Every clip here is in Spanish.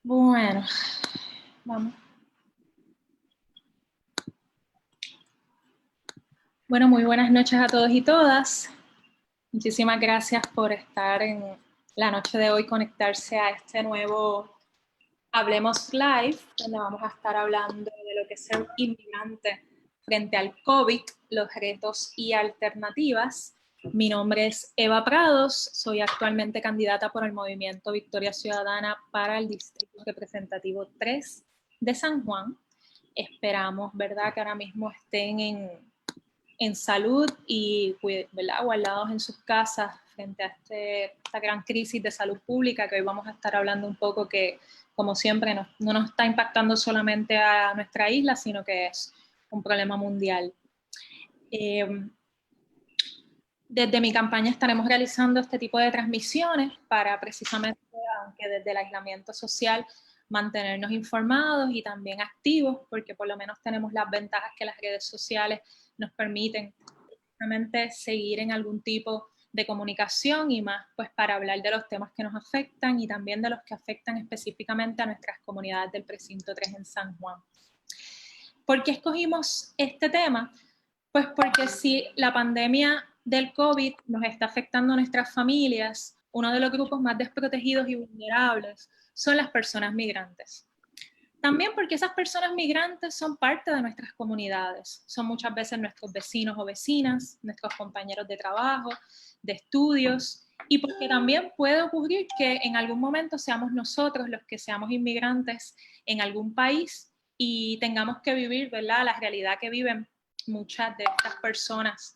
Bueno, vamos. Bueno, muy buenas noches a todos y todas. Muchísimas gracias por estar en la noche de hoy, conectarse a este nuevo Hablemos Live, donde vamos a estar hablando de lo que es ser inmigrante frente al COVID, los retos y alternativas. Mi nombre es Eva Prados, soy actualmente candidata por el Movimiento Victoria Ciudadana para el Distrito Representativo 3 de San Juan. Esperamos, ¿verdad?, que ahora mismo estén en salud y, ¿verdad?, guardados en sus casas frente a esta gran crisis de salud pública que hoy vamos a estar hablando un poco, que como siempre no nos está impactando solamente a nuestra isla, sino que es un problema mundial. Desde mi campaña estaremos realizando este tipo de transmisiones para precisamente, aunque desde el aislamiento social, mantenernos informados y también activos, porque por lo menos tenemos las ventajas que las redes sociales nos permiten precisamente seguir en algún tipo de comunicación y más pues para hablar de los temas que nos afectan y también de los que afectan específicamente a nuestras comunidades del Precinto 3 en San Juan. ¿Por qué escogimos este tema? Pues porque si la pandemia del COVID nos está afectando a nuestras familias, uno de los grupos más desprotegidos y vulnerables son las personas migrantes. También porque esas personas migrantes son parte de nuestras comunidades, son muchas veces nuestros vecinos o vecinas, nuestros compañeros de trabajo, de estudios, y porque también puede ocurrir que en algún momento seamos nosotros los que seamos inmigrantes en algún país y tengamos que vivir, ¿verdad?, la realidad que viven muchas de estas personas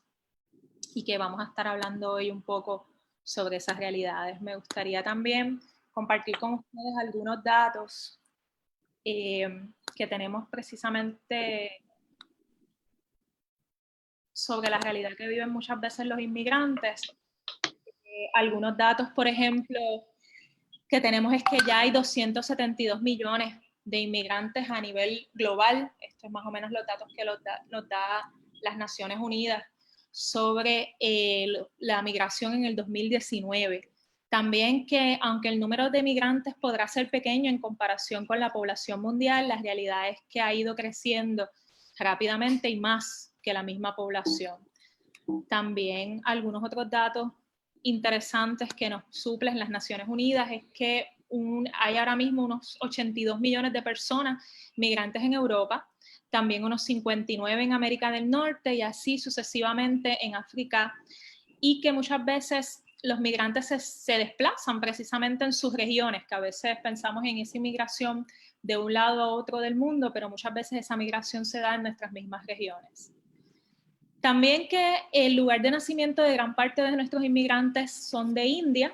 y que vamos a estar hablando hoy un poco sobre esas realidades. Me gustaría también compartir con ustedes algunos datos que tenemos precisamente sobre la realidad que viven muchas veces los inmigrantes. Algunos datos, por ejemplo, que tenemos es que ya hay 272 millones de inmigrantes a nivel global. Esto es más o menos los datos que nos da las Naciones Unidas sobre la migración en el 2019. También que aunque el número de migrantes podrá ser pequeño en comparación con la población mundial, la realidad es que ha ido creciendo rápidamente y más que la misma población. También algunos otros datos interesantes que nos suplen las Naciones Unidas es que hay ahora mismo unos 82 millones de personas migrantes en Europa, también unos 59 en América del Norte y así sucesivamente en África, y que muchas veces los migrantes se desplazan precisamente en sus regiones, que a veces pensamos en esa inmigración de un lado a otro del mundo, pero muchas veces esa migración se da en nuestras mismas regiones. También que el lugar de nacimiento de gran parte de nuestros inmigrantes son de India,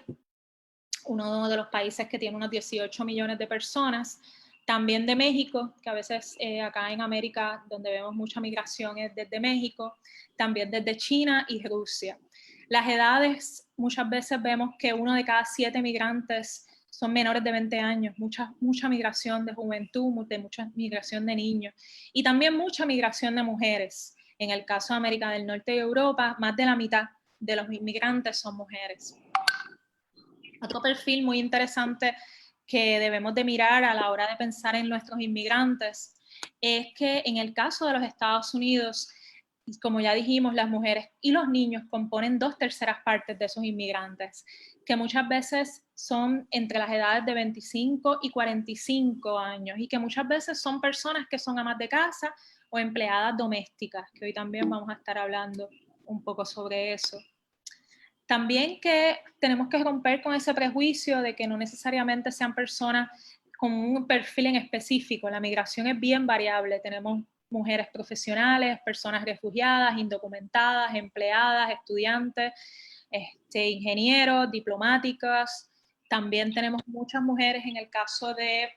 uno de los países que tiene unos 18 millones de personas. También de México, que a veces acá en América donde vemos mucha migración es desde México. También desde China y Rusia. Las edades, muchas veces vemos que 1 de cada 7 migrantes son menores de 20 años, mucha migración de juventud, mucha migración de niños y también mucha migración de mujeres. En el caso de América del Norte y Europa, más de la mitad de los inmigrantes son mujeres. Otro perfil muy interesante que debemos de mirar a la hora de pensar en nuestros inmigrantes es que en el caso de los Estados Unidos, como ya dijimos, las mujeres y los niños componen 2/3 partes de esos inmigrantes, que muchas veces son entre las edades de 25 y 45 años y que muchas veces son personas que son amas de casa o empleadas domésticas, que hoy también vamos a estar hablando un poco sobre eso. También que tenemos que romper con ese prejuicio de que no necesariamente sean personas con un perfil en específico. La migración es bien variable. Tenemos mujeres profesionales, personas refugiadas, indocumentadas, empleadas, estudiantes, ingenieros, diplomáticas. También tenemos muchas mujeres en el caso de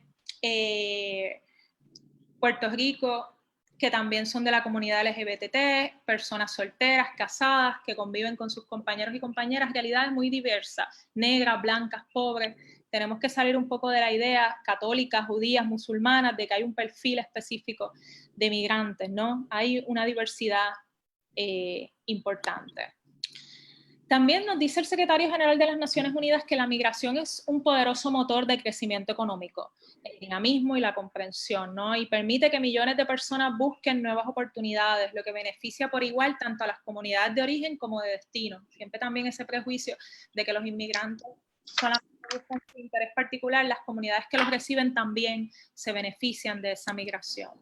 Puerto Rico, que también son de la comunidad LGBT, personas solteras, casadas, que conviven con sus compañeros y compañeras, realidades muy diversas, negras, blancas, pobres. Tenemos que salir un poco de la idea católicas, judías, musulmanas, de que hay un perfil específico de migrantes, ¿no? Hay una diversidad importante. También nos dice el secretario general de las Naciones Unidas que la migración es un poderoso motor de crecimiento económico, el dinamismo y la comprensión, ¿no? Y permite que millones de personas busquen nuevas oportunidades, lo que beneficia por igual tanto a las comunidades de origen como de destino. Siempre también ese prejuicio de que los inmigrantes solamente buscan su interés particular, las comunidades que los reciben también se benefician de esa migración.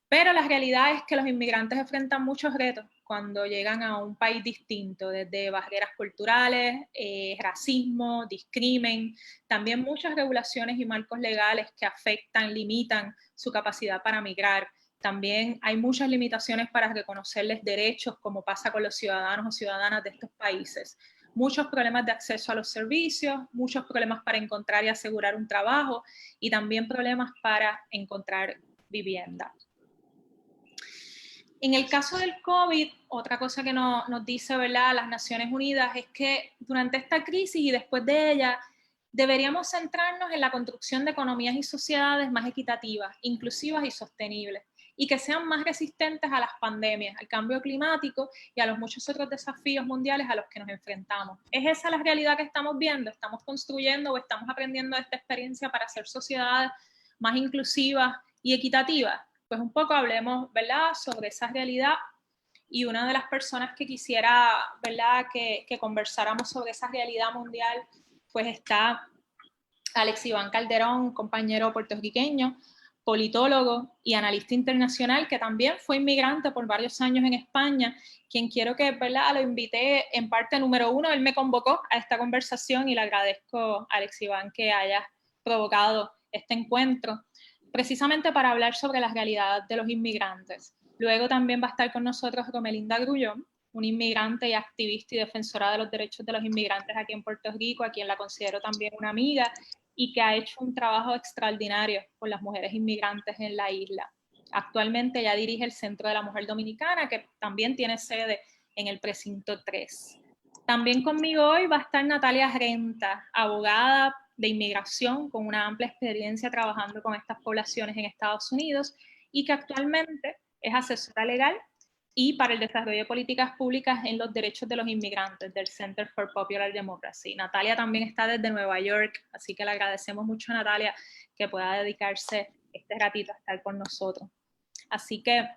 Pero la realidad es que los inmigrantes enfrentan muchos retos cuando llegan a un país distinto, desde barreras culturales, racismo, discrimen, también muchas regulaciones y marcos legales que afectan, limitan su capacidad para migrar. También hay muchas limitaciones para reconocerles derechos, como pasa con los ciudadanos o ciudadanas de estos países. Muchos problemas de acceso a los servicios, muchos problemas para encontrar y asegurar un trabajo y también problemas para encontrar vivienda. En el caso del COVID, otra cosa que nos dice, ¿verdad?, las Naciones Unidas es que durante esta crisis y después de ella deberíamos centrarnos en la construcción de economías y sociedades más equitativas, inclusivas y sostenibles, y que sean más resistentes a las pandemias, al cambio climático y a los muchos otros desafíos mundiales a los que nos enfrentamos. ¿Es esa la realidad que estamos viendo? ¿Estamos construyendo o estamos aprendiendo de esta experiencia para hacer sociedades más inclusivas y equitativas? Pues un poco hablemos, ¿verdad?, sobre esa realidad, y una de las personas que quisiera, ¿verdad?, que conversáramos sobre esa realidad mundial, pues está Alex Iván Calderón, compañero puertorriqueño, politólogo y analista internacional, que también fue inmigrante por varios años en España, quien quiero que, ¿verdad?, lo invité en parte número uno. Él me convocó a esta conversación y le agradezco, Alex Iván, que haya provocado este encuentro, precisamente para hablar sobre la realidad de los inmigrantes. Luego también va a estar con nosotros Romelinda Grullón, una inmigrante y activista y defensora de los derechos de los inmigrantes aquí en Puerto Rico, a quien la considero también una amiga y que ha hecho un trabajo extraordinario con las mujeres inmigrantes en la isla. Actualmente ella dirige el Centro de la Mujer Dominicana, que también tiene sede en el Precinto 3. También conmigo hoy va a estar Natalia Renta, abogada de inmigración con una amplia experiencia trabajando con estas poblaciones en Estados Unidos y que actualmente es asesora legal y para el desarrollo de políticas públicas en los derechos de los inmigrantes del Center for Popular Democracy. Natalia también está desde Nueva York, así que le agradecemos mucho a Natalia que pueda dedicarse este ratito a estar con nosotros. Así que,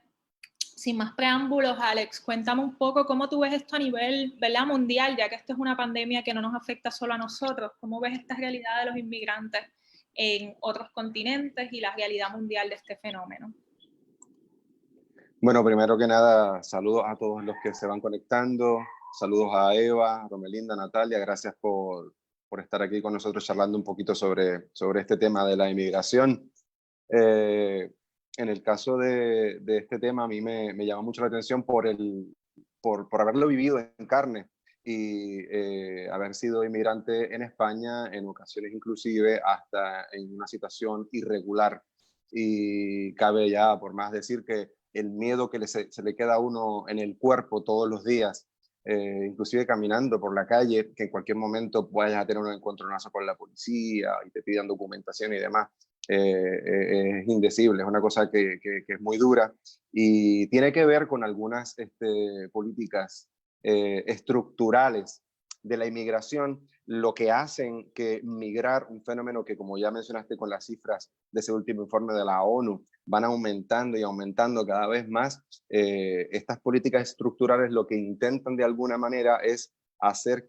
sin más preámbulos, Alex, cuéntame un poco cómo tú ves esto a nivel, ¿verdad?, mundial, ya que esto es una pandemia que no nos afecta solo a nosotros. ¿Cómo ves esta realidad de los inmigrantes en otros continentes y la realidad mundial de este fenómeno? Bueno, primero que nada, saludos a todos los que se van conectando, saludos a Eva, Romelinda, Natalia, gracias por estar aquí con nosotros charlando un poquito sobre este tema de la inmigración. En el caso de este tema, a mí me llama mucho la atención por haberlo vivido en carne y haber sido inmigrante en España, en ocasiones inclusive hasta en una situación irregular. Y cabe ya por más decir que el miedo que se le queda a uno en el cuerpo todos los días, inclusive caminando por la calle, que en cualquier momento vayas a tener un encontronazo con la policía y te pidan documentación y demás, es indecible, es una cosa que es muy dura y tiene que ver con algunas políticas estructurales de la inmigración, lo que hacen que migrar, un fenómeno que, como ya mencionaste con las cifras de ese último informe de la ONU, van aumentando y aumentando cada vez más. Estas políticas estructurales lo que intentan de alguna manera es hacer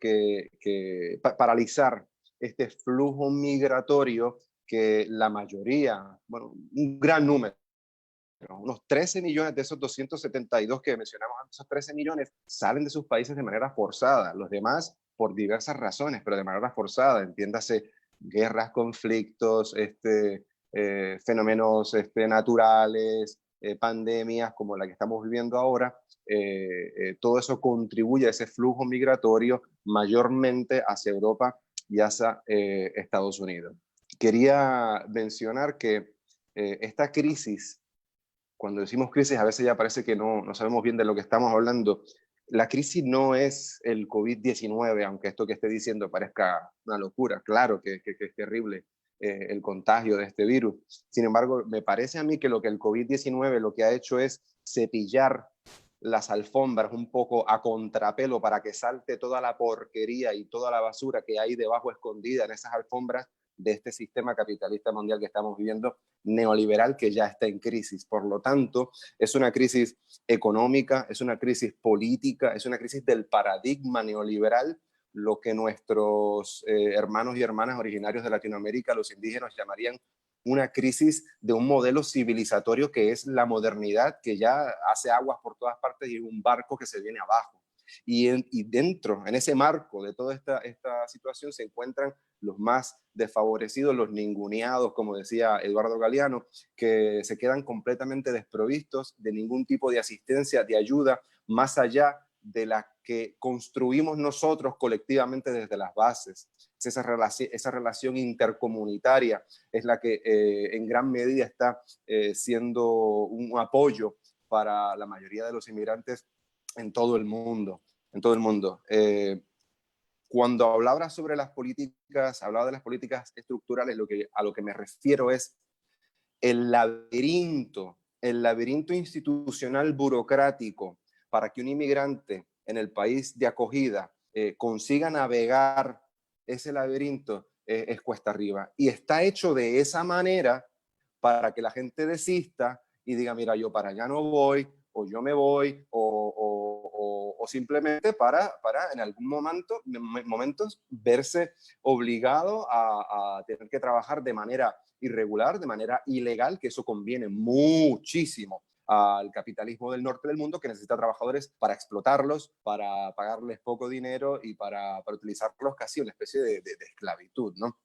paralizar este flujo migratorio que la mayoría, bueno, un gran número, unos 13 millones de esos 272 que mencionamos antes, esos 13 millones salen de sus países de manera forzada, los demás por diversas razones, pero de manera forzada, entiéndase guerras, conflictos, fenómenos naturales, pandemias como la que estamos viviendo ahora, todo eso contribuye a ese flujo migratorio mayormente hacia Europa y hacia Estados Unidos. Quería mencionar que esta crisis, cuando decimos crisis, a veces ya parece que no sabemos bien de lo que estamos hablando. La crisis no es el COVID-19, aunque esto que esté diciendo parezca una locura. Claro que es terrible el contagio de este virus. Sin embargo, me parece a mí que el COVID-19 lo que ha hecho es cepillar las alfombras un poco a contrapelo para que salte toda la porquería y toda la basura que hay debajo escondida en esas alfombras de este sistema capitalista mundial que estamos viviendo, neoliberal, que ya está en crisis. Por lo tanto, es una crisis económica, es una crisis política, es una crisis del paradigma neoliberal, lo que nuestros hermanos y hermanas originarios de Latinoamérica, los indígenas, llamarían una crisis de un modelo civilizatorio que es la modernidad, que ya hace aguas por todas partes y un barco que se viene abajo. Y dentro, en ese marco de toda esta situación, se encuentran los más desfavorecidos, los ninguneados, como decía Eduardo Galeano, que se quedan completamente desprovistos de ningún tipo de asistencia, de ayuda, más allá de la que construimos nosotros colectivamente desde las bases. Esa relación intercomunitaria es la que en gran medida está siendo un apoyo para la mayoría de los inmigrantes en todo el mundo. En todo el mundo. Cuando hablaba sobre las políticas, hablaba de las políticas estructurales, a lo que me refiero es el laberinto institucional burocrático para que un inmigrante en el país de acogida consiga navegar ese laberinto es cuesta arriba. Y está hecho de esa manera para que la gente desista y diga, mira, yo para allá no voy, o yo me voy, o simplemente para en algún momentos verse obligado a tener que trabajar de manera irregular, de manera ilegal, que eso conviene muchísimo al capitalismo del norte del mundo, que necesita trabajadores para explotarlos, para pagarles poco dinero y para utilizarlos casi una especie de esclavitud, ¿no?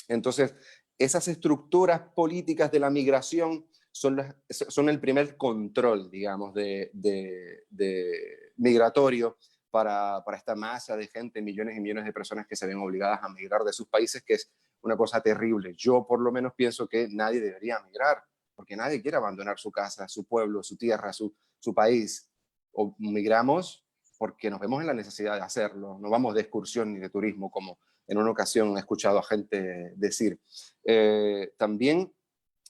Entonces, esas estructuras políticas de la migración son el primer control, digamos, de migratorio para esta masa de gente, millones y millones de personas que se ven obligadas a migrar de sus países, que es una cosa terrible. Yo por lo menos pienso que nadie debería migrar, porque nadie quiere abandonar su casa, su pueblo, su tierra, su país. O migramos porque nos vemos en la necesidad de hacerlo, no vamos de excursión ni de turismo, como en una ocasión he escuchado a gente decir. También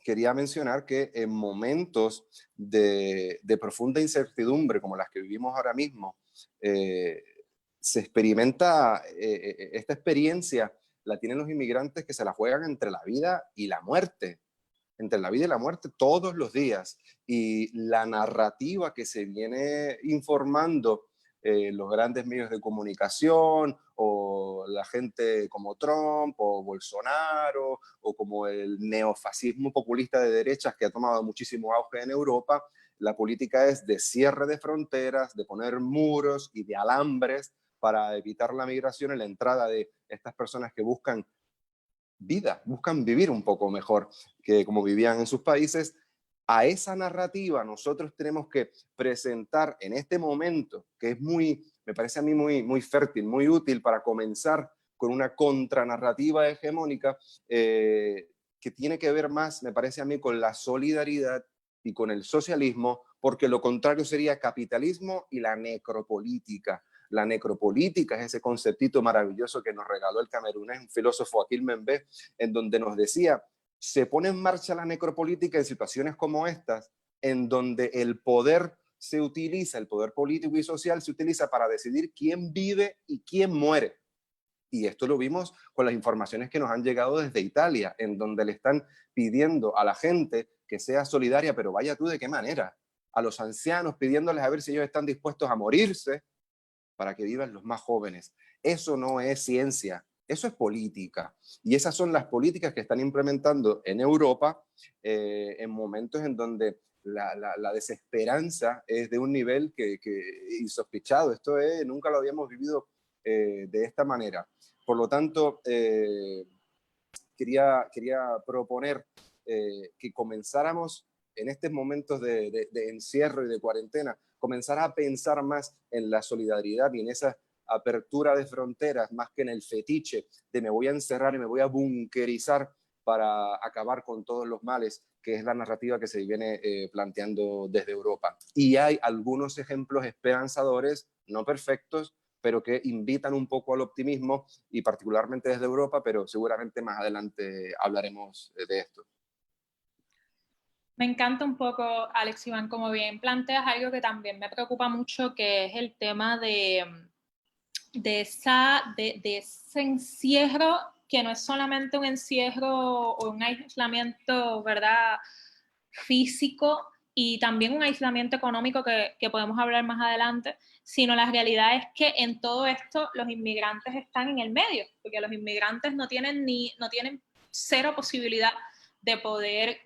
quería mencionar que en momentos de profunda incertidumbre como las que vivimos ahora mismo, se experimenta esta experiencia, la tienen los inmigrantes que se la juegan entre la vida y la muerte, entre la vida y la muerte todos los días. Y la narrativa que se viene informando los grandes medios de comunicación o la gente como Trump o Bolsonaro o como el neofascismo populista de derechas que ha tomado muchísimo auge en Europa, la política es de cierre de fronteras, de poner muros y de alambres para evitar la migración y la entrada de estas personas que buscan vida, buscan vivir un poco mejor que como vivían en sus países. A esa narrativa nosotros tenemos que presentar en este momento, que es me parece a mí muy fértil, muy útil para comenzar con una contranarrativa hegemónica que tiene que ver más, me parece a mí, con la solidaridad y con el socialismo, porque lo contrario sería capitalismo y la necropolítica. La necropolítica es ese conceptito maravilloso que nos regaló el camerunés, un filósofo, Akil Membe, en donde nos decía, se pone en marcha la necropolítica en situaciones como estas, en donde el poder se utiliza, el poder político y social se utiliza para decidir quién vive y quién muere. Y esto lo vimos con las informaciones que nos han llegado desde Italia, en donde le están pidiendo a la gente que sea solidaria, pero vaya tú de qué manera, a los ancianos pidiéndoles a ver si ellos están dispuestos a morirse para que vivan los más jóvenes. Eso no es ciencia, eso es política. Y esas son las políticas que están implementando en Europa en momentos en donde la desesperanza es de un nivel que insospechado. Esto nunca lo habíamos vivido de esta manera. Por lo tanto, quería proponer que comenzáramos en estos momentos de encierro y de cuarentena, comenzar a pensar más en la solidaridad y en esa apertura de fronteras, más que en el fetiche de me voy a encerrar y me voy a bunkerizar para acabar con todos los males, que es la narrativa que se viene planteando desde Europa. Y hay algunos ejemplos esperanzadores, no perfectos, pero que invitan un poco al optimismo y particularmente desde Europa, pero seguramente más adelante hablaremos de esto. Me encanta un poco, Alex Iván, como bien planteas algo que también me preocupa mucho, que es el tema de ese encierro, que no es solamente un encierro o un aislamiento, ¿verdad?, físico, y también un aislamiento económico que podemos hablar más adelante, sino la realidad es que en todo esto los inmigrantes están en el medio, porque los inmigrantes no tienen cero posibilidad de poder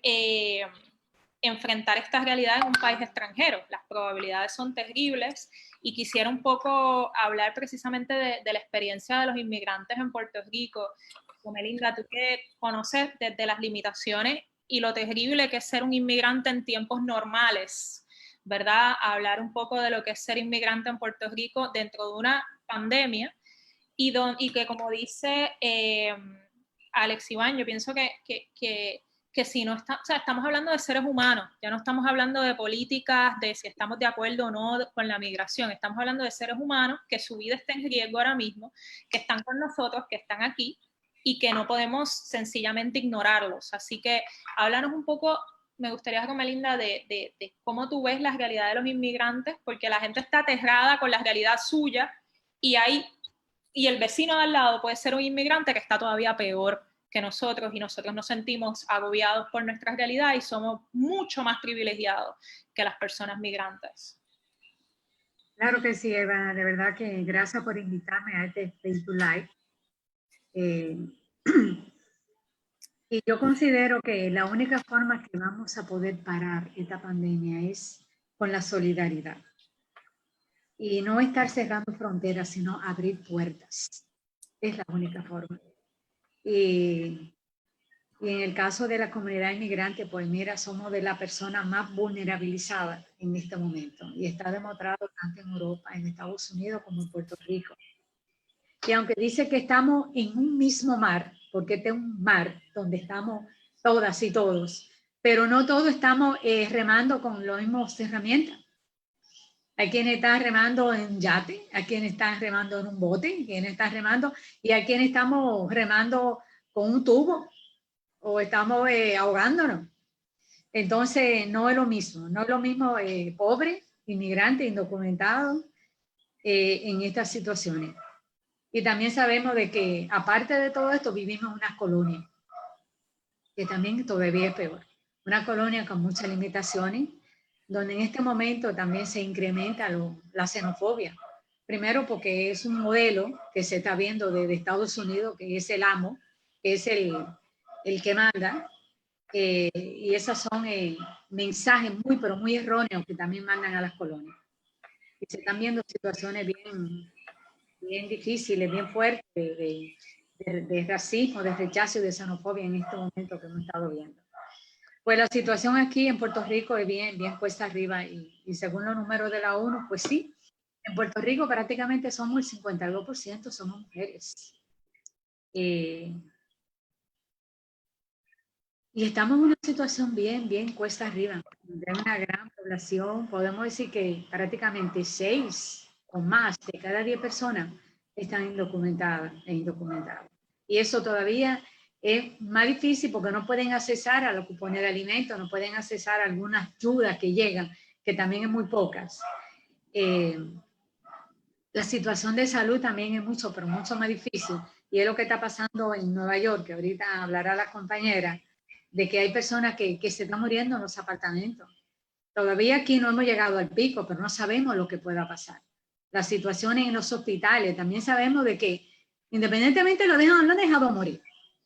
enfrentar esta realidad en un país extranjero. Las probabilidades son terribles, y quisiera un poco hablar precisamente de la experiencia de los inmigrantes en Puerto Rico. Romelinda, tú que conoces desde las limitaciones y lo terrible que es ser un inmigrante en tiempos normales, ¿verdad? Hablar un poco de lo que es ser inmigrante en Puerto Rico dentro de una pandemia, y que, como dice Alex Iván, yo pienso que si no está, o sea, estamos hablando de seres humanos, ya no estamos hablando de políticas, de si estamos de acuerdo o no con la migración, estamos hablando de seres humanos que su vida está en riesgo ahora mismo, que están con nosotros, que están aquí, y que no podemos sencillamente ignorarlos. Así que háblanos un poco, me gustaría, Romelinda, de cómo tú ves la realidad de los inmigrantes, porque la gente está aterrada con la realidad suya, y el vecino de al lado puede ser un inmigrante que está todavía peor que nosotros, y nosotros nos sentimos agobiados por nuestra realidad y somos mucho más privilegiados que las personas migrantes. Claro que sí, Eva, de verdad que gracias por invitarme a este Facebook Live. Y yo considero que la única forma que vamos a poder parar esta pandemia es con la solidaridad. Y no estar cerrando fronteras, sino abrir puertas. Es la única forma. Y en el caso de la comunidad inmigrante, pues mira, somos de la persona más vulnerabilizada en este momento. Y está demostrado tanto en Europa, en Estados Unidos, como en Puerto Rico. Y aunque dice que estamos en un mismo mar, porque este es un mar donde estamos todas y todos, pero no todos estamos remando con las mismas herramientas. Hay quienes están remando en yate, hay quienes están remando en un bote, hay quienes están remando, y hay quienes estamos remando con un tubo o estamos ahogándonos. Entonces, no es lo mismo, pobre, inmigrante, indocumentado en estas situaciones. Y también sabemos de que, aparte de todo esto, vivimos en una colonia, que también todavía es peor. Una colonia con muchas limitaciones, donde en este momento también se incrementa la xenofobia. Primero porque es un modelo que se está viendo desde Estados Unidos, que es el amo, que es el que manda, y esos son mensajes muy, pero muy erróneos que también mandan a las colonias. Y se están viendo situaciones bien difíciles, bien fuertes de racismo, de rechazo y de xenofobia en este momento que hemos estado viendo. Pues la situación aquí en Puerto Rico es bien puesta arriba, y según los números de la ONU, pues sí, en Puerto Rico prácticamente somos el 52% somos mujeres. Y estamos en una situación bien cuesta arriba, de una gran población. Podemos decir que prácticamente 6 o más de cada 10 personas están indocumentadas e indocumentados. Y eso todavía es más difícil porque no pueden accesar a los cupones de alimentos, no pueden accesar a algunas ayudas que llegan, que también es muy pocas. La situación de salud también es mucho, pero mucho más difícil. Y es lo que está pasando en Nueva York, que ahorita hablará la compañera, de que hay personas que se están muriendo en los apartamentos. Todavía aquí no hemos llegado al pico, pero no sabemos lo que pueda pasar. Las situaciones en los hospitales, también sabemos de que independientemente lo han dejado morir.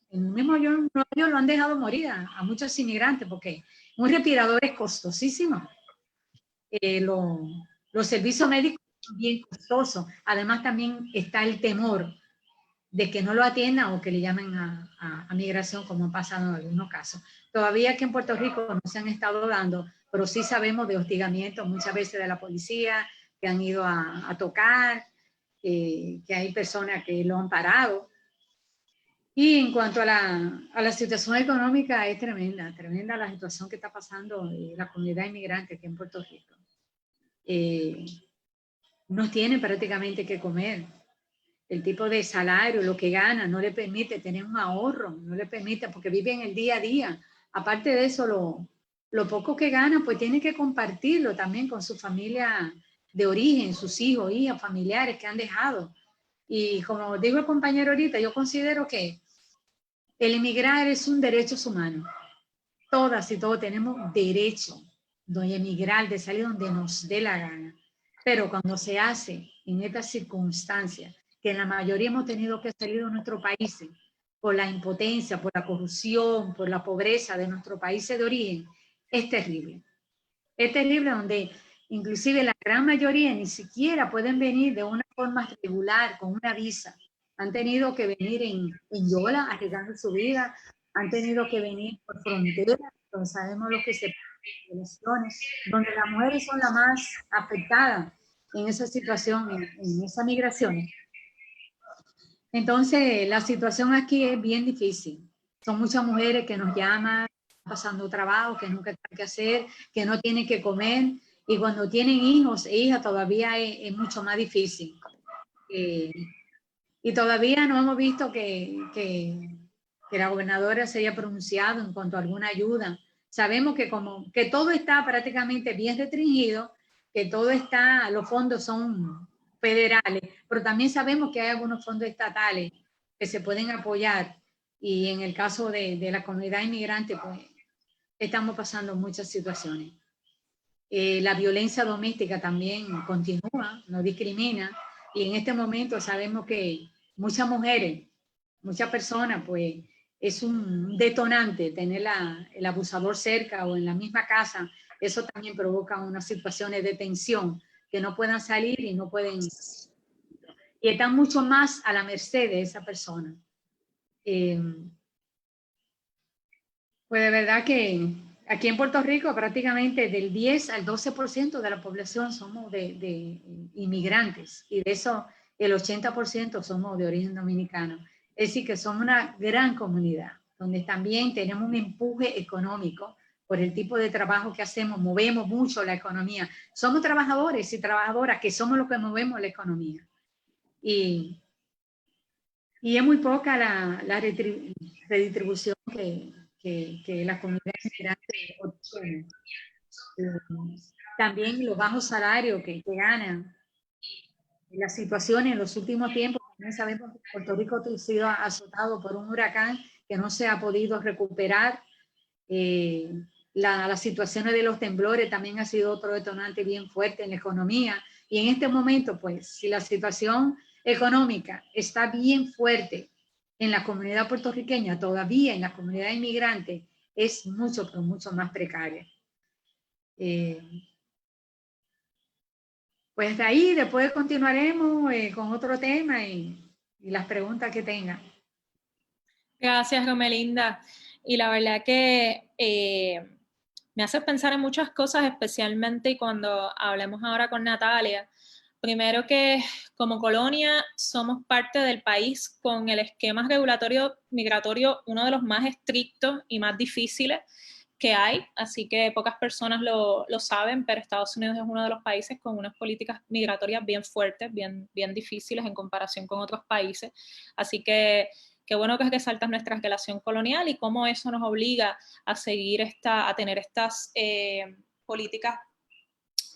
En el mismo Nueva York lo han dejado morir a muchos inmigrantes, porque un respirador es costosísimo. Los servicios médicos son bien costosos. Además también está el temor de que no lo atiendan o que le llamen a migración, como ha pasado en algunos casos. Todavía aquí en Puerto Rico no se han estado dando, pero sí sabemos de hostigamiento muchas veces de la policía, que han ido a tocar, que hay personas que lo han parado. Y en cuanto a la situación económica, es tremenda la situación que está pasando la comunidad inmigrante aquí en Puerto Rico. No tienen prácticamente que comer. El tipo de salario, lo que gana, no le permite tener un ahorro, no le permite, porque viven el día a día. Aparte de eso, lo poco que gana, pues tiene que compartirlo también con su familia de origen, sus hijos, hijas, familiares que han dejado. Y como dijo el compañero ahorita, yo considero que el emigrar es un derecho humano. Todas y todos tenemos derecho de emigrar, de salir donde nos dé la gana. Pero cuando se hace en estas circunstancias, que la mayoría hemos tenido que salir de nuestros países por la impotencia, por la corrupción, por la pobreza de nuestros países de origen, es terrible. Es terrible donde inclusive la gran mayoría ni siquiera pueden venir de una forma regular, con una visa. Han tenido que venir en Yola, arriesgando su vida, han tenido que venir por frontera, donde sabemos lo que se violaciones, donde las mujeres son las más afectadas en esa situación, en esa migración. Entonces, la situación aquí es bien difícil. Son muchas mujeres que nos llaman, pasando trabajo, que nunca tienen que hacer, que no tienen que comer, y cuando tienen hijos e hijas todavía es mucho más difícil. Y todavía no hemos visto que la gobernadora se haya pronunciado en cuanto a alguna ayuda. Sabemos que todo está prácticamente bien restringido, que todo está, los fondos son federales, pero también sabemos que hay algunos fondos estatales que se pueden apoyar, y en el caso de la comunidad inmigrante, pues estamos pasando muchas situaciones. La violencia doméstica también continúa, no discrimina, y en este momento sabemos que muchas mujeres, muchas personas, pues es un detonante tener el abusador cerca o en la misma casa. Eso también provoca unas situaciones de tensión, que no puedan salir y no pueden, y están mucho más a la merced de esa persona. Pues de verdad que aquí en Puerto Rico prácticamente del 10 al 12% de la población somos de inmigrantes, y de eso el 80% somos de origen dominicano. Es decir, que somos una gran comunidad, donde también tenemos un empuje económico por el tipo de trabajo que hacemos, movemos mucho la economía. Somos trabajadores y trabajadoras que somos los que movemos la economía. Y es muy poca la redistribución que la comunidad inmigrante obtiene. También los bajos salarios que ganan, la situación en los últimos tiempos. También sabemos que Puerto Rico ha sido azotado por un huracán que no se ha podido recuperar. Las situaciones de los temblores también ha sido otro detonante bien fuerte en la economía. Y en este momento, pues, si la situación económica está bien fuerte en la comunidad puertorriqueña, todavía en la comunidad inmigrante es mucho, pero mucho más precaria. Pues de ahí después continuaremos con otro tema y las preguntas que tengan. Gracias, Romelinda. Y la verdad que me hace pensar en muchas cosas, especialmente cuando hablemos ahora con Natalia. Primero, que como colonia somos parte del país con el esquema regulatorio migratorio uno de los más estrictos y más difíciles que hay, así que pocas personas lo saben, pero Estados Unidos es uno de los países con unas políticas migratorias bien fuertes, bien difíciles en comparación con otros países. Así que qué bueno que resaltas nuestra relación colonial y cómo eso nos obliga a seguir a tener estas políticas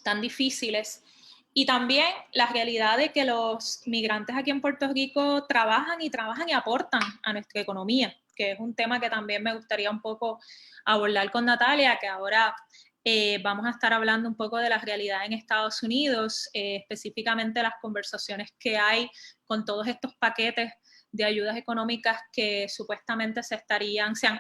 tan difíciles. Y también la realidad de que los migrantes aquí en Puerto Rico trabajan y aportan a nuestra economía, que es un tema que también me gustaría un poco abordar con Natalia, que ahora vamos a estar hablando un poco de la realidad en Estados Unidos, específicamente las conversaciones que hay con todos estos paquetes de ayudas económicas que supuestamente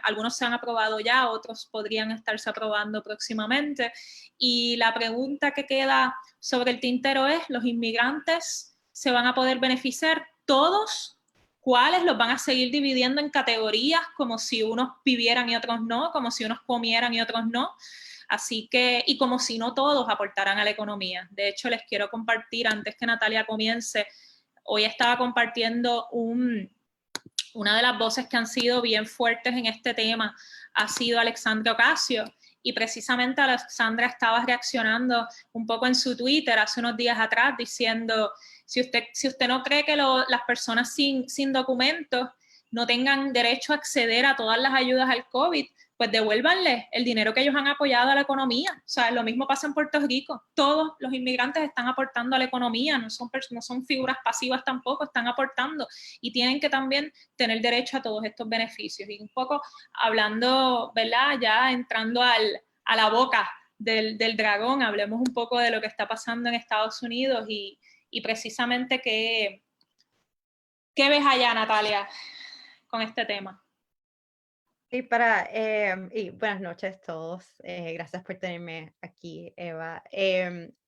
algunos se han aprobado ya, otros podrían estarse aprobando próximamente. Y la pregunta que queda sobre el tintero es, ¿los inmigrantes se van a poder beneficiar todos? ¿Cuáles los van a seguir dividiendo en categorías como si unos vivieran y otros no, como si unos comieran y otros no? Así que, y como si no todos aportaran a la economía. De hecho, les quiero compartir, antes que Natalia comience, hoy estaba compartiendo una de las voces que han sido bien fuertes en este tema, ha sido Alexandra Ocasio, y precisamente Alexandra estaba reaccionando un poco en su Twitter hace unos días atrás, diciendo, si usted no cree que las personas sin documentos no tengan derecho a acceder a todas las ayudas al COVID, pues devuélvanle el dinero que ellos han apoyado a la economía. O sea, lo mismo pasa en Puerto Rico. Todos los inmigrantes están aportando a la economía, no son figuras pasivas tampoco, están aportando y tienen que también tener derecho a todos estos beneficios. Y un poco hablando, ¿verdad? Ya entrando a la boca del dragón, hablemos un poco de lo que está pasando en Estados Unidos y precisamente qué ves allá, Natalia, con este tema. Y y buenas noches a todos. Gracias por tenerme aquí, Eva.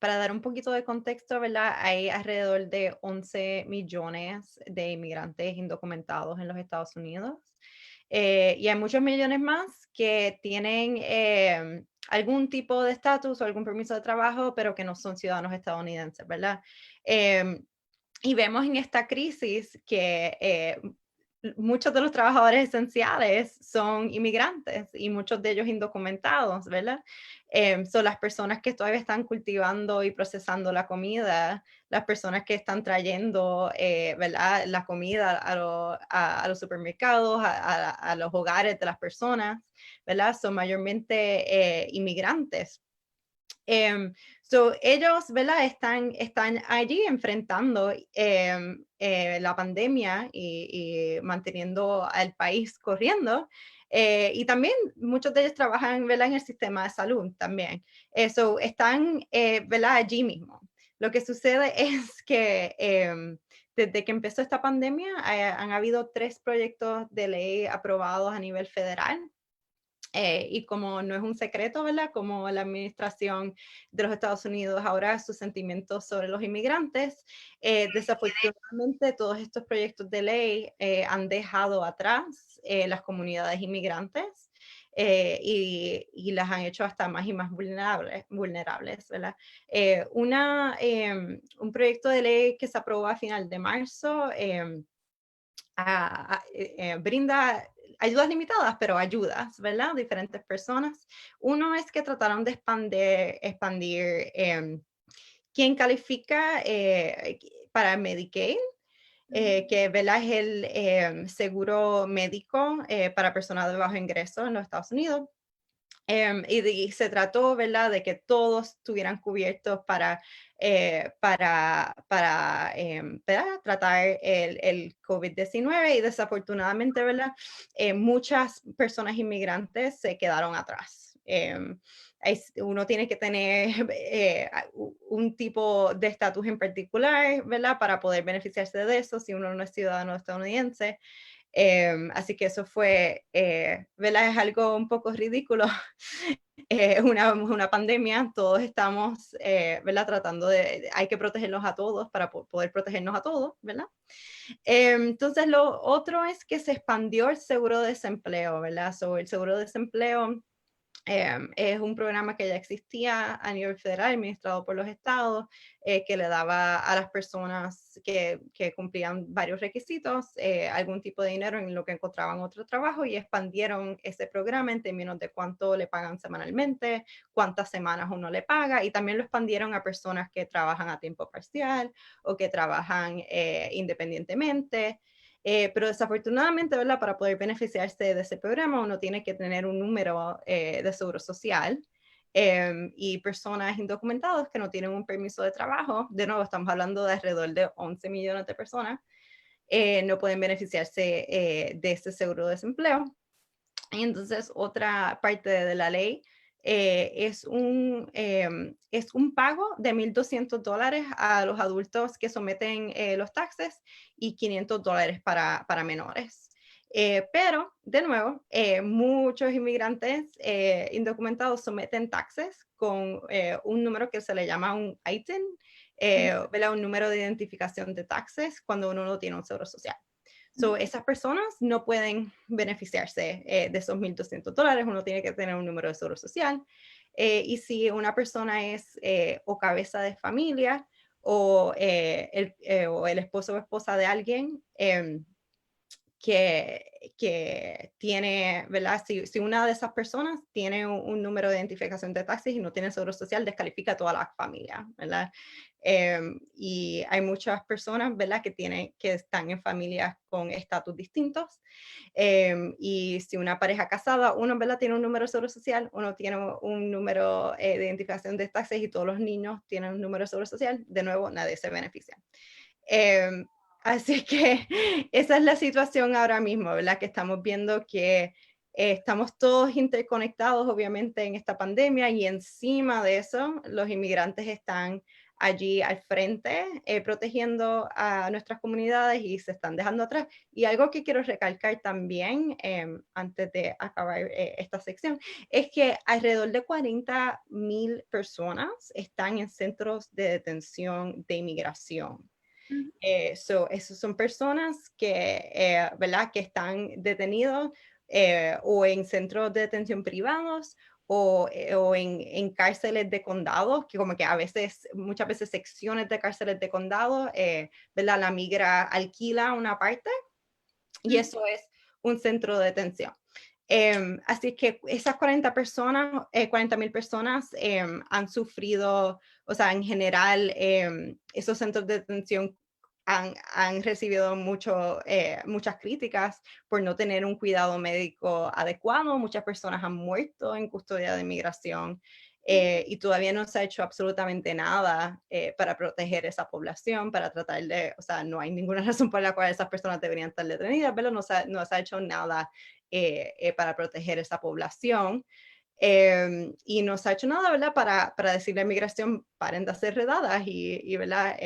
Para dar un poquito de contexto, ¿verdad? Hay alrededor de 11 millones de inmigrantes indocumentados en los Estados Unidos. Y hay muchos millones más que tienen algún tipo de estatus o algún permiso de trabajo, pero que no son ciudadanos estadounidenses, ¿verdad? Y vemos en esta crisis que muchos de los trabajadores esenciales son inmigrantes y muchos de ellos indocumentados, ¿verdad? Son las personas que todavía están cultivando y procesando la comida, las personas que están trayendo, ¿verdad? La comida a los supermercados, a los hogares de las personas, ¿verdad? Son mayormente inmigrantes. Ellos, ¿verdad? Están allí enfrentando la pandemia y manteniendo al país corriendo. Y también muchos de ellos trabajan, ¿verdad? En el sistema de salud también. Están, ¿verdad? Allí mismo. Lo que sucede es que desde que empezó esta pandemia han habido 3 proyectos de ley aprobados a nivel federal. Y como no es un secreto, ¿verdad? Como la administración de los Estados Unidos ahora sus sentimientos sobre los inmigrantes, desafortunadamente todos estos proyectos de ley han dejado atrás las comunidades inmigrantes y las han hecho hasta más y más vulnerables, ¿verdad? Un proyecto de ley que se aprobó a final de marzo brinda ayudas limitadas, pero ayudas, ¿verdad? Diferentes personas. Uno es que trataron de expandir quién califica para Medicaid, que ¿verdad? Es el seguro médico para personas de bajo ingreso en los Estados Unidos. Y se trató, ¿verdad?, de que todos estuvieran cubiertos para ¿verdad? Tratar el COVID-19 y desafortunadamente, ¿verdad? Muchas personas inmigrantes se quedaron atrás. Uno tiene que tener un tipo de estatus en particular, ¿verdad? Para poder beneficiarse de eso si uno no es ciudadano estadounidense. Así que eso fue, ¿verdad? Es algo un poco ridículo. Una pandemia, todos estamos, ¿verdad? Hay que protegerlos a todos para poder protegernos a todos, ¿verdad? Entonces, lo otro es que se expandió el seguro de desempleo, ¿verdad? El seguro de desempleo es un programa que ya existía a nivel federal, administrado por los estados, que le daba a las personas que cumplían varios requisitos algún tipo de dinero en lo que encontraban otro trabajo y expandieron ese programa en términos de cuánto le pagan semanalmente, cuántas semanas uno le paga y también lo expandieron a personas que trabajan a tiempo parcial o que trabajan independientemente. Pero desafortunadamente, ¿verdad? Para poder beneficiarse de ese programa, uno tiene que tener un número de seguro social y personas indocumentadas que no tienen un permiso de trabajo. De nuevo, estamos hablando de alrededor de 11 millones de personas. No pueden beneficiarse de ese seguro de desempleo. Y entonces, otra parte de la ley es un pago de $1,200 a los adultos que someten los taxes y $500 para menores. Pero, de nuevo, muchos inmigrantes indocumentados someten taxes con un número que se le llama un ITIN, un número de identificación de taxes cuando uno no tiene un seguro social. Esas personas no pueden beneficiarse de esos $1,200, uno tiene que tener un número de seguro social. Y si una persona es o cabeza de familia o el esposo o esposa de alguien que tiene, ¿verdad? Si una de esas personas tiene un número de identificación de taxis y no tiene seguro social, descalifica a toda la familia, ¿verdad? Y hay muchas personas, ¿verdad? Que están en familias con estatus distintos. Y si una pareja casada, uno, ¿verdad? Tiene un número de seguro social, uno tiene un número de identificación de taxis y todos los niños tienen un número de seguro social, de nuevo, nadie se beneficia. Así que esa es la situación ahora mismo, ¿verdad? Que estamos viendo que estamos todos interconectados, obviamente, en esta pandemia, y encima de eso, los inmigrantes están allí al frente, protegiendo a nuestras comunidades y se están dejando atrás. Y algo que quiero recalcar también, antes de acabar esta sección, es que alrededor de 40,000 personas están en centros de detención de inmigración. Esas son personas que, ¿verdad? Que están detenidos o en centros de detención privados o en cárceles de condado, que como que muchas veces secciones de cárceles de condado, ¿verdad? La migra alquila una parte y eso es un centro de detención. Así que esas 40,000 personas han sufrido, o sea, en general, esos centros de detención han recibido muchas críticas por no tener un cuidado médico adecuado. Muchas personas han muerto en custodia de inmigración y todavía no se ha hecho absolutamente nada para proteger esa población, para tratar de, o sea, no hay ninguna razón por la cual esas personas deberían estar detenidas, pero no se ha hecho nada para proteger esa población. Y no se ha hecho nada, ¿verdad? Para decirle a la inmigración, paren de hacer redadas y ¿verdad?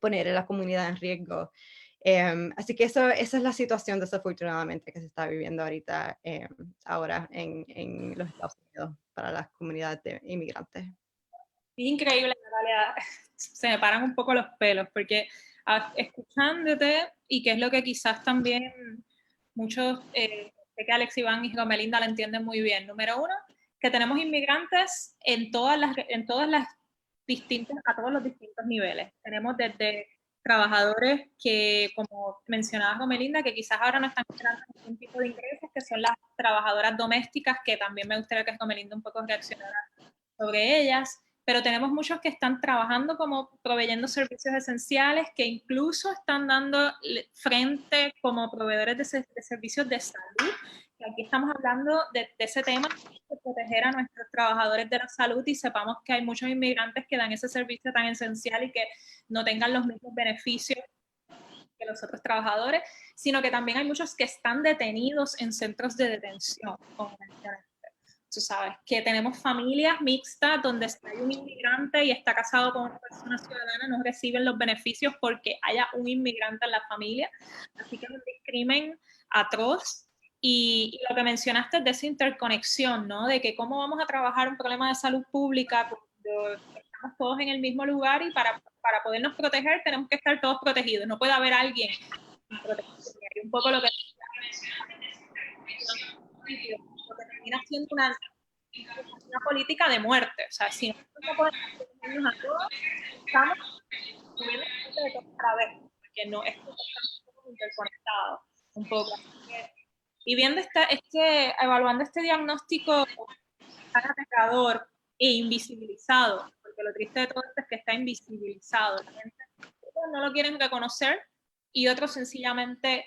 Poner a la comunidad en riesgo. Así que esa es la situación, desafortunadamente, que se está viviendo ahorita, ahora en los Estados Unidos para las comunidades de inmigrantes. Increíble, Natalia. Se me paran un poco los pelos, porque escuchándote, y que es lo que quizás también muchos, sé que Alex, Iván y Romelinda la entienden muy bien. Número uno, que tenemos inmigrantes en todas las distintas, a todos los distintos niveles. Tenemos desde trabajadores que, como mencionaba Romelinda, que quizás ahora no están generando ningún tipo de ingresos, que son las trabajadoras domésticas, que también me gustaría que Romelinda un poco reaccionara sobre ellas, pero tenemos muchos que están trabajando como proveyendo servicios esenciales, que incluso están dando frente como proveedores de servicios de salud. Y aquí estamos hablando de ese tema, de proteger a nuestros trabajadores de la salud, y sepamos que hay muchos inmigrantes que dan ese servicio tan esencial y que no tengan los mismos beneficios que los otros trabajadores, sino que también hay muchos que están detenidos en centros de detención, como mencioné. Tú sabes, que tenemos familias mixtas donde si hay un inmigrante y está casado con una persona ciudadana, no reciben los beneficios porque haya un inmigrante en la familia. Así que es un discrimen atroz. Y lo que mencionaste es de esa interconexión, ¿no? De que cómo vamos a trabajar un problema de salud pública cuando estamos todos en el mismo lugar, y para podernos proteger tenemos que estar todos protegidos. No puede haber alguien protegido. Y un poco lo que termina siendo una política de muerte. O sea, si nosotros no podemos protegernos a todos, estamos subiendo de todo a la vez, porque no es que estamos interconectados un poco. Y viendo evaluando este diagnóstico tan atacador e invisibilizado, porque lo triste de todo esto es que está invisibilizado. La gente no lo quieren reconocer y otros sencillamente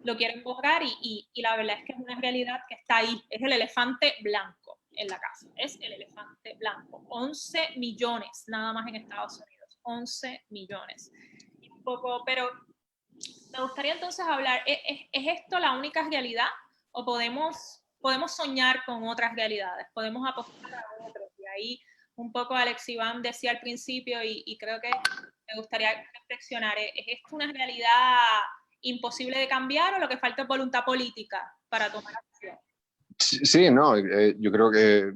lo quieren borrar, y la verdad es que es una realidad que está ahí. Es el elefante blanco en la casa, es el elefante blanco. 11 millones nada más en Estados Unidos, 11 millones. Y un poco, pero me gustaría entonces hablar, ¿es esto la única realidad o podemos soñar con otras realidades? Podemos apostar a otros. Y ahí un poco Alex Iván decía al principio, y creo que me gustaría reflexionar, ¿es esto una realidad imposible de cambiar o lo que falta es voluntad política para tomar acción? Sí, no, yo creo que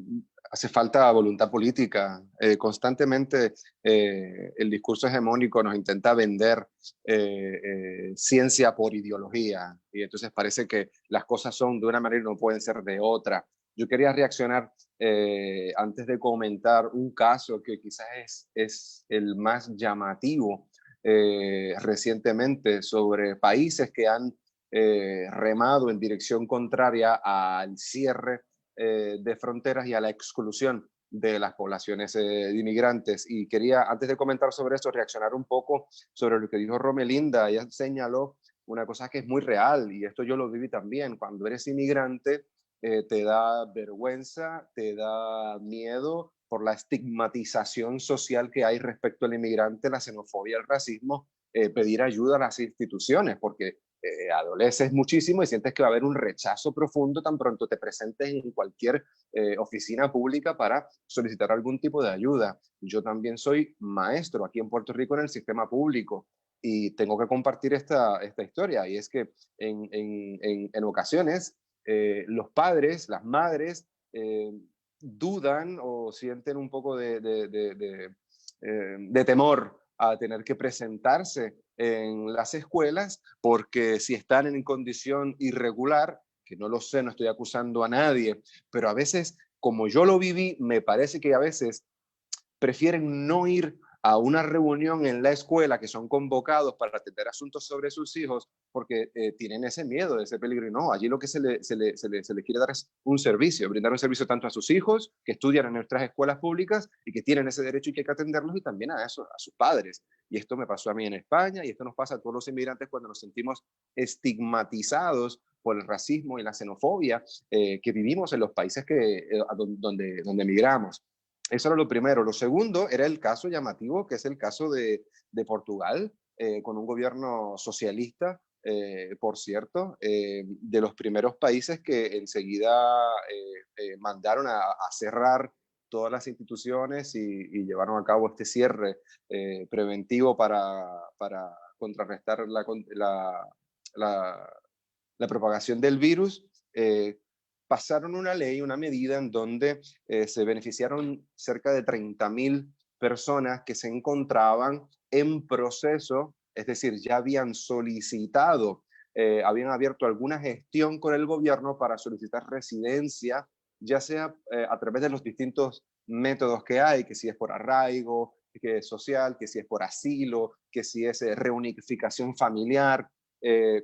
hace falta voluntad política. Constantemente el discurso hegemónico nos intenta vender ciencia por ideología, y entonces parece que las cosas son de una manera y no pueden ser de otra. Yo quería reaccionar antes de comentar un caso que quizás es el más llamativo recientemente sobre países que han remado en dirección contraria al cierre de fronteras y a la exclusión de las poblaciones de inmigrantes. Y quería, antes de comentar sobre eso, reaccionar un poco sobre lo que dijo Romelinda. Ella señaló una cosa que es muy real, y esto yo lo viví también. Cuando eres inmigrante, te da vergüenza, te da miedo por la estigmatización social que hay respecto al inmigrante, la xenofobia, el racismo, pedir ayuda a las instituciones, porque adoleces muchísimo y sientes que va a haber un rechazo profundo tan pronto te presentes en cualquier oficina pública para solicitar algún tipo de ayuda. Yo también soy maestro aquí en Puerto Rico en el sistema público y tengo que compartir esta historia, y es que en ocasiones los padres, las madres, dudan o sienten un poco de temor a tener que presentarse en las escuelas, porque si están en condición irregular, que no lo sé, no estoy acusando a nadie, pero a veces, como yo lo viví, me parece que a veces prefieren no ir a una reunión en la escuela, que son convocados para atender asuntos sobre sus hijos, porque tienen ese miedo, ese peligro. Y no, allí lo que se le quiere dar es un servicio, brindar un servicio tanto a sus hijos, que estudian en nuestras escuelas públicas y que tienen ese derecho y que hay que atenderlos, y también a eso, a sus padres. Y esto me pasó a mí en España, y esto nos pasa a todos los inmigrantes cuando nos sentimos estigmatizados por el racismo y la xenofobia que vivimos en los países donde emigramos. Eso era lo primero. Lo segundo era el caso llamativo, que es el caso de Portugal, con un gobierno socialista, por cierto, de los primeros países que enseguida mandaron a cerrar todas las instituciones y llevaron a cabo este cierre preventivo para contrarrestar la propagación del virus. Pasaron una ley, una medida en donde se beneficiaron cerca de 30.000 personas que se encontraban en proceso, es decir, ya habían solicitado, habían abierto alguna gestión con el gobierno para solicitar residencia, ya sea a través de los distintos métodos que hay, que si es por arraigo, que es social, que si es por asilo, que si es reunificación familiar,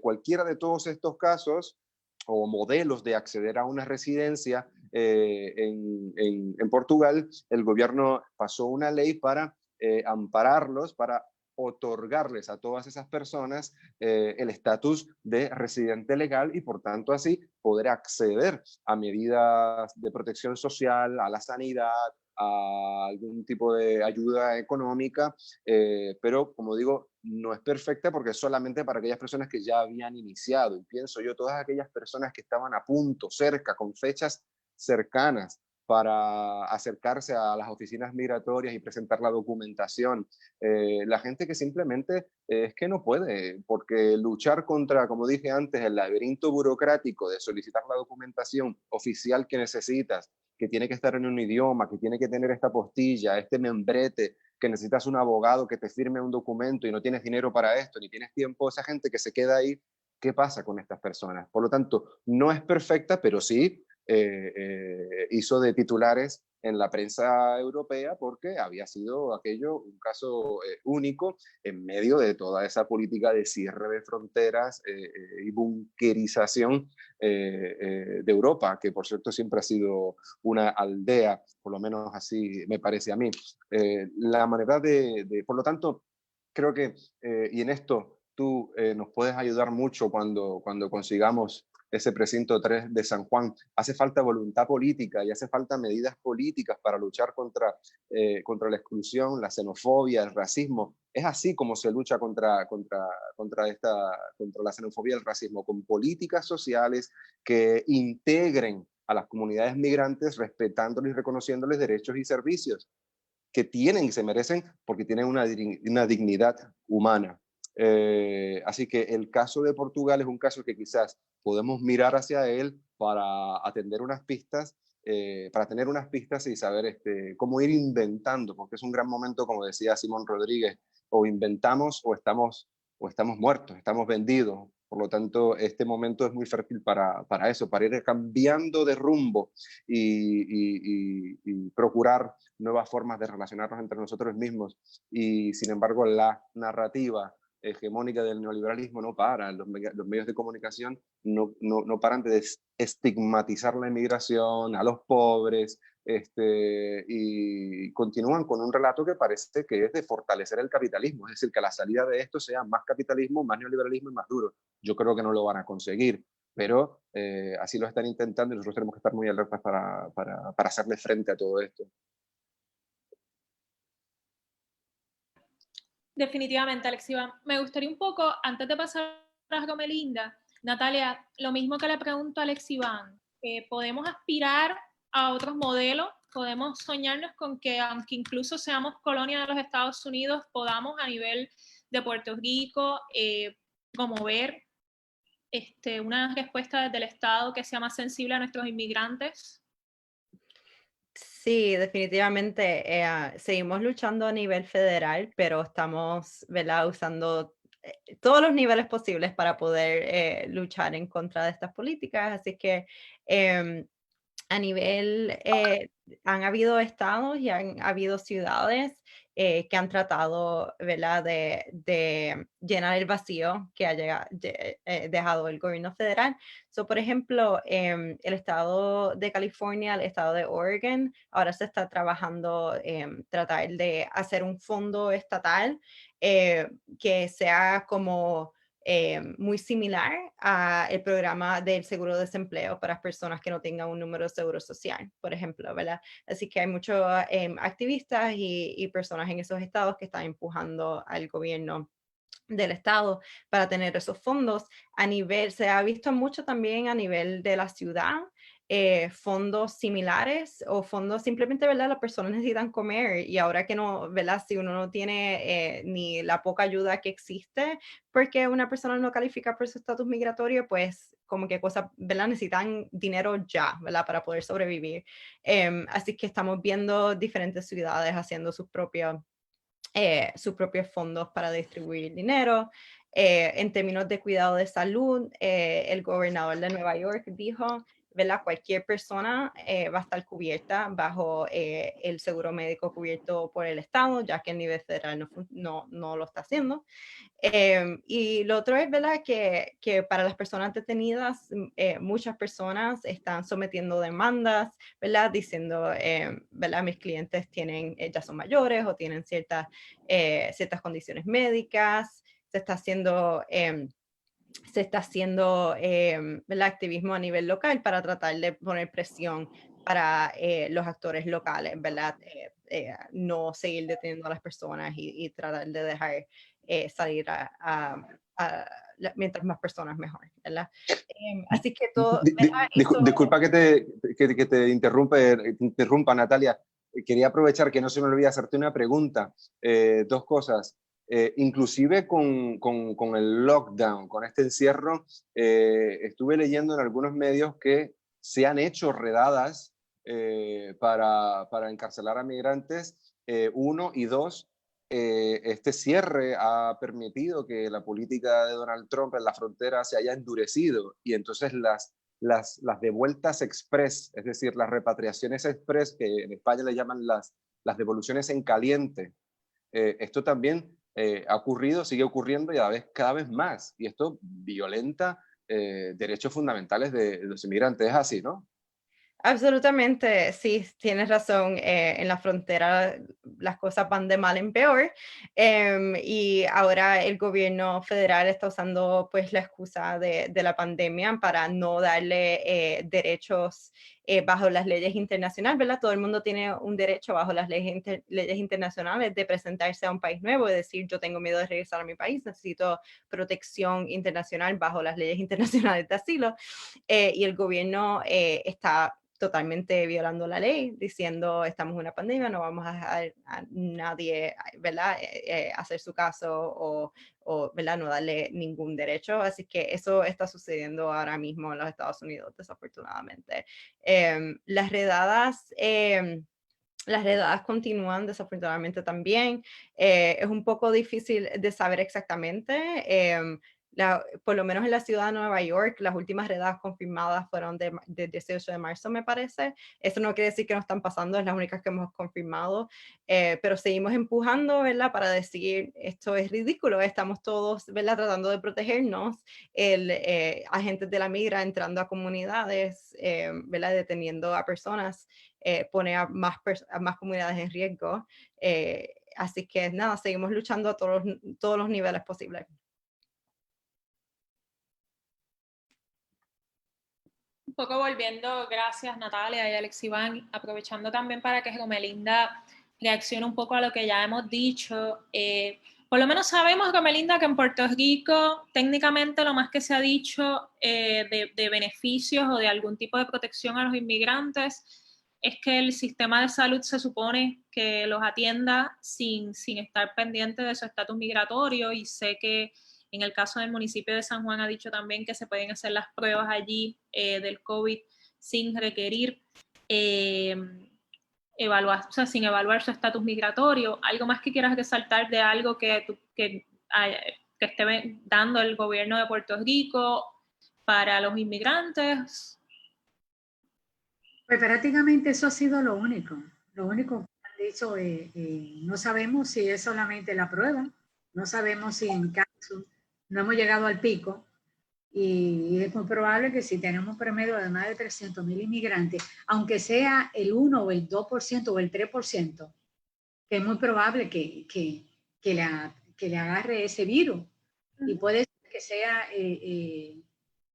cualquiera de todos estos casos o modelos de acceder a una residencia en Portugal, el gobierno pasó una ley para ampararlos, para otorgarles a todas esas personas el estatus de residente legal, y por tanto así poder acceder a medidas de protección social, a la sanidad, a algún tipo de ayuda económica, pero como digo, no es perfecta porque es solamente para aquellas personas que ya habían iniciado. Y pienso yo, todas aquellas personas que estaban a punto, cerca, con fechas cercanas para acercarse a las oficinas migratorias y presentar la documentación. La gente que simplemente es que no puede, porque luchar contra, como dije antes, el laberinto burocrático de solicitar la documentación oficial que necesitas, que tiene que estar en un idioma, que tiene que tener esta postilla, este membrete, que necesitas un abogado que te firme un documento y no tienes dinero para esto, ni tienes tiempo, esa gente que se queda ahí, ¿qué pasa con estas personas? Por lo tanto, no es perfecta, pero sí hizo de titulares en la prensa europea porque había sido aquello un caso único en medio de toda esa política de cierre de fronteras y bunkerización de Europa, que por cierto siempre ha sido una aldea, por lo menos así me parece a mí. La manera por lo tanto, creo que, y en esto tú nos puedes ayudar mucho cuando consigamos ese precinto 3 de San Juan. Hace falta voluntad política y hace falta medidas políticas para luchar contra la exclusión, la xenofobia, el racismo. Es así como se lucha contra la xenofobia y el racismo, con políticas sociales que integren a las comunidades migrantes, respetándoles y reconociéndoles derechos y servicios que tienen y se merecen porque tienen una dignidad humana. Así que el caso de Portugal es un caso que quizás podemos mirar hacia él para atender unas pistas, para tener unas pistas y saber cómo ir inventando, porque es un gran momento, como decía Simón Rodríguez, o inventamos o estamos muertos, estamos vendidos. Por lo tanto, este momento es muy fértil para eso, para ir cambiando de rumbo y procurar nuevas formas de relacionarnos entre nosotros mismos. Y sin embargo, la narrativa hegemónica del neoliberalismo no para, los medios de comunicación no paran de estigmatizar la inmigración, a los pobres, y continúan con un relato que parece que es de fortalecer el capitalismo, es decir, que la salida de esto sea más capitalismo, más neoliberalismo y más duro. Yo creo que no lo van a conseguir, pero así lo están intentando y nosotros tenemos que estar muy alertas para hacerle frente a todo esto. Definitivamente, Alex Iván. Me gustaría un poco, antes de pasar a Romelinda, Natalia, lo mismo que le pregunto a Alex Iván, ¿podemos aspirar a otros modelos? ¿Podemos soñarnos con que, aunque incluso seamos colonia de los Estados Unidos, podamos a nivel de Puerto Rico promover una respuesta desde el Estado que sea más sensible a nuestros inmigrantes? Sí, definitivamente. Seguimos luchando a nivel federal, pero estamos, ¿verdad?, usando todos los niveles posibles para poder luchar en contra de estas políticas. Así que em, a nivel, han habido estados y han habido ciudades que han tratado, ¿verdad?, de llenar el vacío que ha dejado el gobierno federal. So, por ejemplo, el estado de California, el estado de Oregon, ahora se está trabajando en tratar de hacer un fondo estatal que sea como muy similar al programa del seguro de desempleo para personas que no tengan un número de seguro social, por ejemplo, ¿verdad? Así que hay muchos activistas y personas en esos estados que están empujando al gobierno del estado para tener esos fondos. A nivel, se ha visto mucho también a nivel de la ciudad, fondos similares o fondos simplemente, ¿verdad? Las personas necesitan comer y ahora que no, ¿verdad? Si uno no tiene ni la poca ayuda que existe porque una persona no califica por su estatus migratorio, pues como que cosas, ¿verdad? Necesitan dinero ya, ¿verdad? Para poder sobrevivir. Así que estamos viendo diferentes ciudades haciendo sus propios fondos para distribuir dinero. En términos de cuidado de salud, el gobernador de Nueva York dijo, ¿verdad?, cualquier persona va a estar cubierta bajo el seguro médico cubierto por el Estado, ya que el nivel federal no lo está haciendo. Y lo otro es, ¿verdad?, que para las personas detenidas, muchas personas están sometiendo demandas, ¿verdad?, diciendo, ¿verdad?, mis clientes ya son mayores o tienen ciertas condiciones médicas, se está haciendo ¿verdad?, activismo a nivel local para tratar de poner presión para los actores locales, ¿verdad? No seguir deteniendo a las personas y tratar de dejar salir mientras más personas mejor, ¿verdad? Así que todo, ¿verdad? Disculpa que te interrumpa, Natalia. Quería aprovechar que no se me olvide hacerte una pregunta. Dos cosas. Inclusive con el lockdown, con este encierro, estuve leyendo en algunos medios que se han hecho redadas para encarcelar a migrantes, uno, y dos, este cierre ha permitido que la política de Donald Trump en la frontera se haya endurecido y entonces las devueltas express, es decir, las repatriaciones express, que en España le llaman las devoluciones en caliente, esto también ha ocurrido, sigue ocurriendo y cada vez más. Y esto violenta derechos fundamentales de los inmigrantes. Es así, ¿no? Absolutamente, sí, tienes razón. En la frontera las cosas van de mal en peor, y ahora el gobierno federal está usando pues la excusa de la pandemia para no darle derechos bajo las leyes internacionales, ¿verdad? Todo el mundo tiene un derecho bajo las leyes internacionales de presentarse a un país nuevo y decir, yo tengo miedo de regresar a mi país, necesito protección internacional bajo las leyes internacionales de asilo, y el gobierno está totalmente violando la ley, diciendo estamos en una pandemia, no vamos a dejar a nadie, ¿verdad?, hacer su caso o, ¿verdad?, no darle ningún derecho. Así que eso está sucediendo ahora mismo en los Estados Unidos, desafortunadamente. Las redadas continúan desafortunadamente también. Es un poco difícil de saber exactamente por lo menos en la ciudad de Nueva York, las últimas redadas confirmadas fueron del 18 de marzo, me parece. Eso no quiere decir que no están pasando, es las únicas que hemos confirmado, pero seguimos empujando, ¿verdad? Para decir, esto es ridículo, estamos todos, ¿verdad? Tratando de protegernos, agentes de la migra entrando a comunidades, ¿verdad? Deteniendo a personas, pone a más comunidades en riesgo. Así que nada, seguimos luchando a todos los niveles posibles. Un poco volviendo, gracias Natalia y Alex Iván, aprovechando también para que Romelinda reaccione un poco a lo que ya hemos dicho. Por lo menos sabemos, Romelinda, que en Puerto Rico técnicamente lo más que se ha dicho de beneficios o de algún tipo de protección a los inmigrantes es que el sistema de salud se supone que los atienda sin estar pendiente de su estatus migratorio, y sé que en el caso del municipio de San Juan ha dicho también que se pueden hacer las pruebas allí del COVID sin requerir sin evaluar su estatus migratorio. ¿Algo más que quieras resaltar de algo que esté dando el gobierno de Puerto Rico para los inmigrantes? Pues prácticamente eso ha sido lo único. Lo único que han dicho, no sabemos si es solamente la prueba, no sabemos si en caso no hemos llegado al pico, y es muy probable que si tenemos un promedio de más de 300,000 inmigrantes, aunque sea el 1 o el 2% o el 3%, que es muy probable que le agarre ese virus, y puede ser que sea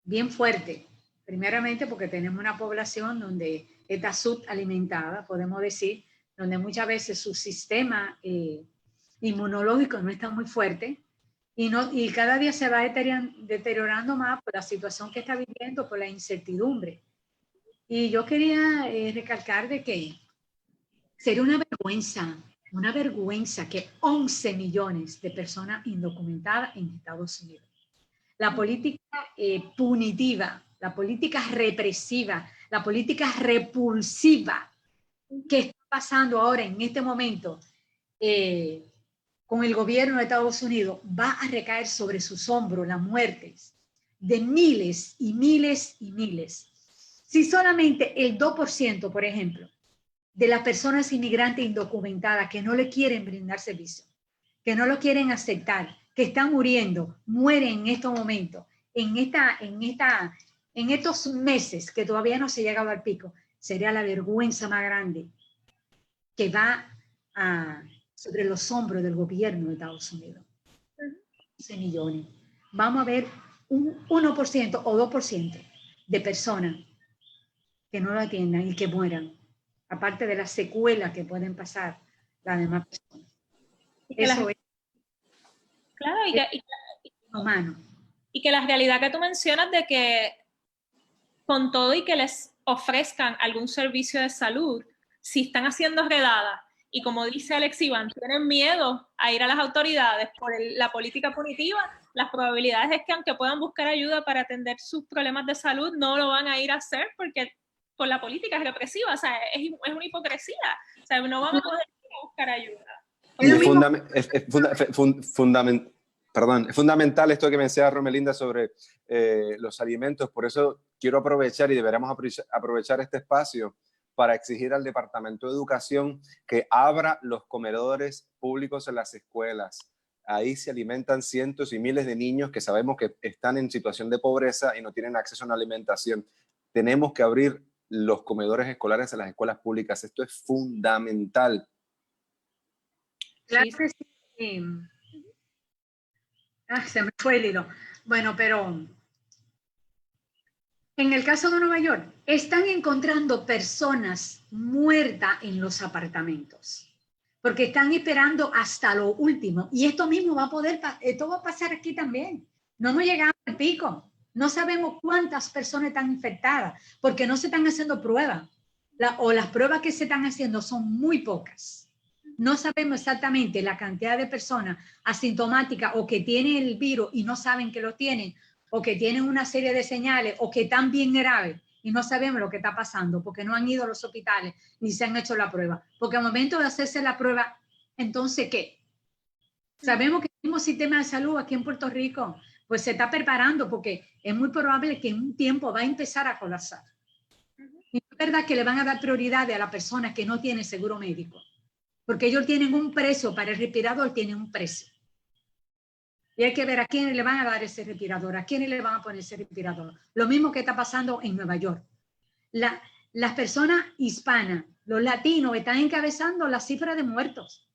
bien fuerte. Primeramente porque tenemos una población donde está subalimentada, podemos decir, donde muchas veces su sistema inmunológico no está muy fuerte, y cada día se va deteriorando más por la situación que está viviendo, por la incertidumbre. Y yo quería recalcar de que sería una vergüenza que 11 millones de personas indocumentadas en Estados Unidos. La política punitiva, la política represiva, la política repulsiva que está pasando ahora en este momento con el gobierno de Estados Unidos va a recaer sobre sus hombros las muertes de miles y miles y miles. Si solamente el 2%, por ejemplo, de las personas inmigrantes indocumentadas que no le quieren brindar servicio, que no lo quieren aceptar, que están muriendo, mueren en estos momentos, en estos meses que todavía no se ha llegado al pico, sería la vergüenza más grande que va sobre los hombros del gobierno de Estados Unidos. 11 millones. Vamos a ver un 1% o 2% de personas que no lo atiendan y que mueran, aparte de las secuelas que pueden pasar las demás personas. Eso es claro, humano. Y que la realidad que tú mencionas de que con todo y que les ofrezcan algún servicio de salud, si están haciendo redadas y, como dice Alex Iván, tienen miedo a ir a las autoridades por la política punitiva, las probabilidades es que aunque puedan buscar ayuda para atender sus problemas de salud, no lo van a ir a hacer porque por la política represiva, o sea, es una hipocresía, o sea, no van a poder ir a buscar ayuda. Es fundamental esto que menciona Romelinda sobre los alimentos. Por eso quiero aprovechar, y deberíamos aprovechar este espacio para exigir al Departamento de Educación que abra los comedores públicos en las escuelas. Ahí se alimentan cientos y miles de niños que sabemos que están en situación de pobreza y no tienen acceso a una alimentación. Tenemos que abrir los comedores escolares en las escuelas públicas. Esto es fundamental. Claro que sí. Se me fue el hilo. Bueno, pero en el caso de Nueva York, están encontrando personas muertas en los apartamentos, porque están esperando hasta lo último. Y esto mismo esto va a pasar aquí también. No hemos llegado al pico. No sabemos cuántas personas están infectadas, porque no se están haciendo pruebas. O las pruebas que se están haciendo son muy pocas. No sabemos exactamente la cantidad de personas asintomáticas o que tienen el virus y no saben que lo tienen, o que tienen una serie de señales, o que están bien graves y no sabemos lo que está pasando porque no han ido a los hospitales ni se han hecho la prueba. Porque al momento de hacerse la prueba, entonces, ¿qué? Sabemos que el mismo sistema de salud aquí en Puerto Rico pues se está preparando porque es muy probable que en un tiempo va a empezar a colapsar. Y es verdad que le van a dar prioridad a las personas que no tienen seguro médico, porque ellos tienen un precio, para el respirador tienen un precio. Y hay que ver a quiénes le van a dar ese respirador, a quiénes le van a poner ese respirador. Lo mismo que está pasando en Nueva York. Las personas hispanas, los latinos, están encabezando la cifra de muertos.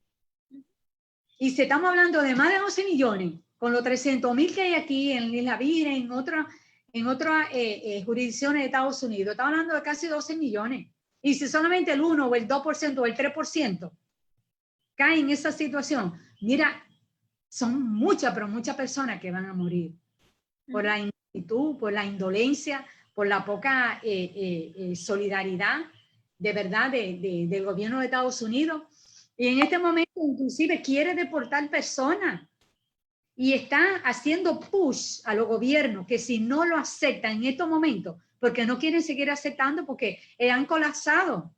Y si estamos hablando de más de 11 millones, con los 300.000 que hay aquí en Isla Virgen, en otras jurisdicciones de Estados Unidos, estamos hablando de casi 12 millones. Y si solamente el 1 o el 2% o el 3% cae en esa situación, mira, son muchas, pero muchas personas que van a morir por la inactitud, por la indolencia, por la poca solidaridad de verdad del gobierno de Estados Unidos. Y en este momento inclusive quiere deportar personas y está haciendo push a los gobiernos que si no lo aceptan en estos momentos, porque no quieren seguir aceptando porque han colapsado.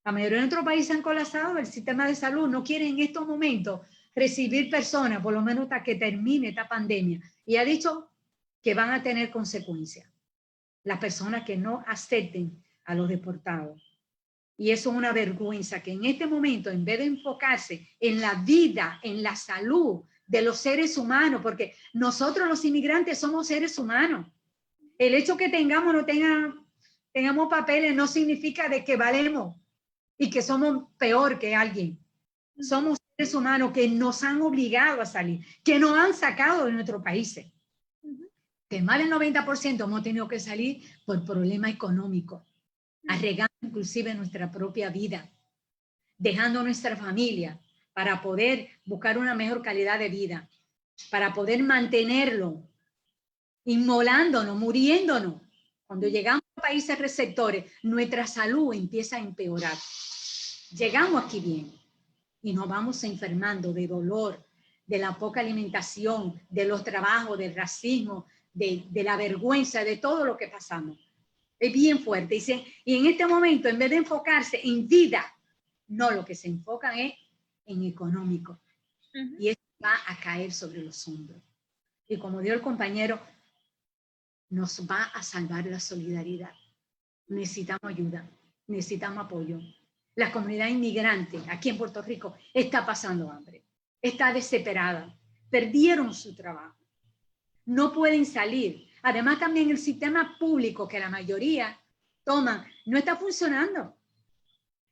La mayoría de nuestros países han colapsado el sistema de salud, no quieren en estos momentos recibir personas, por lo menos hasta que termine esta pandemia. Y ha dicho que van a tener consecuencias las personas que no acepten a los deportados. Y eso es una vergüenza, que en este momento, en vez de enfocarse en la vida, en la salud de los seres humanos, porque nosotros los inmigrantes somos seres humanos. El hecho que tengamos o no tengamos papeles no significa de que valemos y que somos peor que alguien. Somos seres humanos que nos han obligado a salir, que nos han sacado de nuestros países. Que más del 90% hemos tenido que salir por problemas económicos, arriesgando inclusive nuestra propia vida, dejando nuestra familia para poder buscar una mejor calidad de vida, para poder mantenerlo, inmolándonos, muriéndonos. Cuando llegamos a países receptores, nuestra salud empieza a empeorar. Llegamos aquí bien y nos vamos enfermando de dolor, de la poca alimentación, de los trabajos, del racismo, de la vergüenza, de todo lo que pasamos. Es bien fuerte. Y en este momento, en vez de enfocarse en vida, no, lo que se enfocan es en económico. Y eso va a caer sobre los hombros. Y como dijo el compañero, nos va a salvar la solidaridad. Necesitamos ayuda, necesitamos apoyo. La comunidad inmigrante aquí en Puerto Rico está pasando hambre, está desesperada, perdieron su trabajo, no pueden salir. Además también el sistema público que la mayoría toman no está funcionando.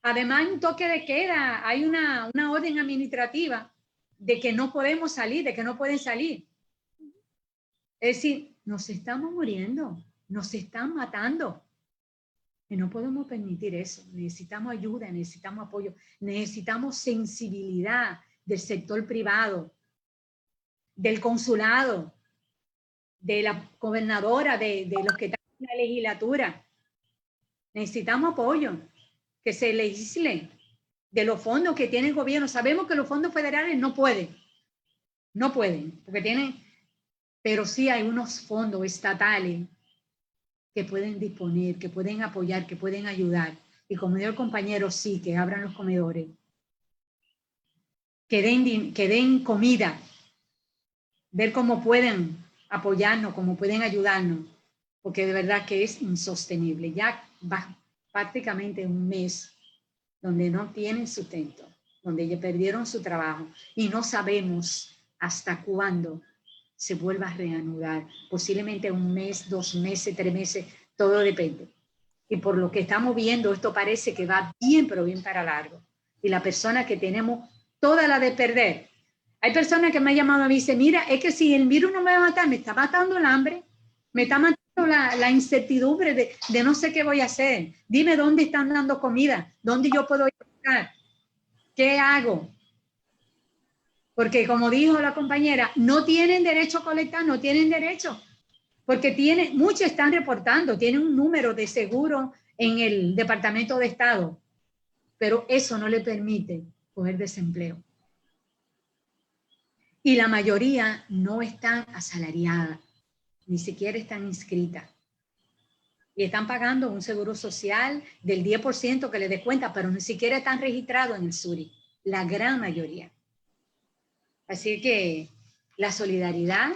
Además hay un toque de queda, hay una orden administrativa de que no podemos salir, de que no pueden salir. Es decir, nos estamos muriendo, nos están matando. Y no podemos permitir eso. Necesitamos ayuda, necesitamos apoyo, necesitamos sensibilidad del sector privado, del consulado, de la gobernadora, de los que están en la legislatura. Necesitamos apoyo, que se legisle de los fondos que tiene el gobierno. Sabemos que los fondos federales no pueden, porque tienen, pero sí hay unos fondos estatales que pueden disponer, que pueden apoyar, que pueden ayudar. Y como dijo el compañero, sí, que abran los comedores, que den comida, ver cómo pueden apoyarnos, cómo pueden ayudarnos, porque de verdad que es insostenible. Ya va prácticamente un mes donde no tienen sustento, donde ya perdieron su trabajo y no sabemos hasta cuándo se vuelva a reanudar. Posiblemente un mes, 2 meses, 3 meses, todo depende. Y por lo que estamos viendo, esto parece que va bien, pero bien para largo. Y la persona que tenemos toda la de perder. Hay personas que me han llamado y me dicen, mira, es que si el virus no me va a matar, me está matando el hambre, me está matando la incertidumbre de no sé qué voy a hacer. Dime dónde están dando comida, dónde yo puedo ir a buscar, qué hago. Porque como dijo la compañera, no tienen derecho a colectar, no tienen derecho. Porque muchos están reportando, tienen un número de seguro en el Departamento de Estado, pero eso no le permite coger desempleo. Y la mayoría no están asalariadas, ni siquiera están inscritas. Y están pagando un seguro social del 10% que les descuenta, pero ni siquiera están registrados en el SURI, la gran mayoría. Así que la solidaridad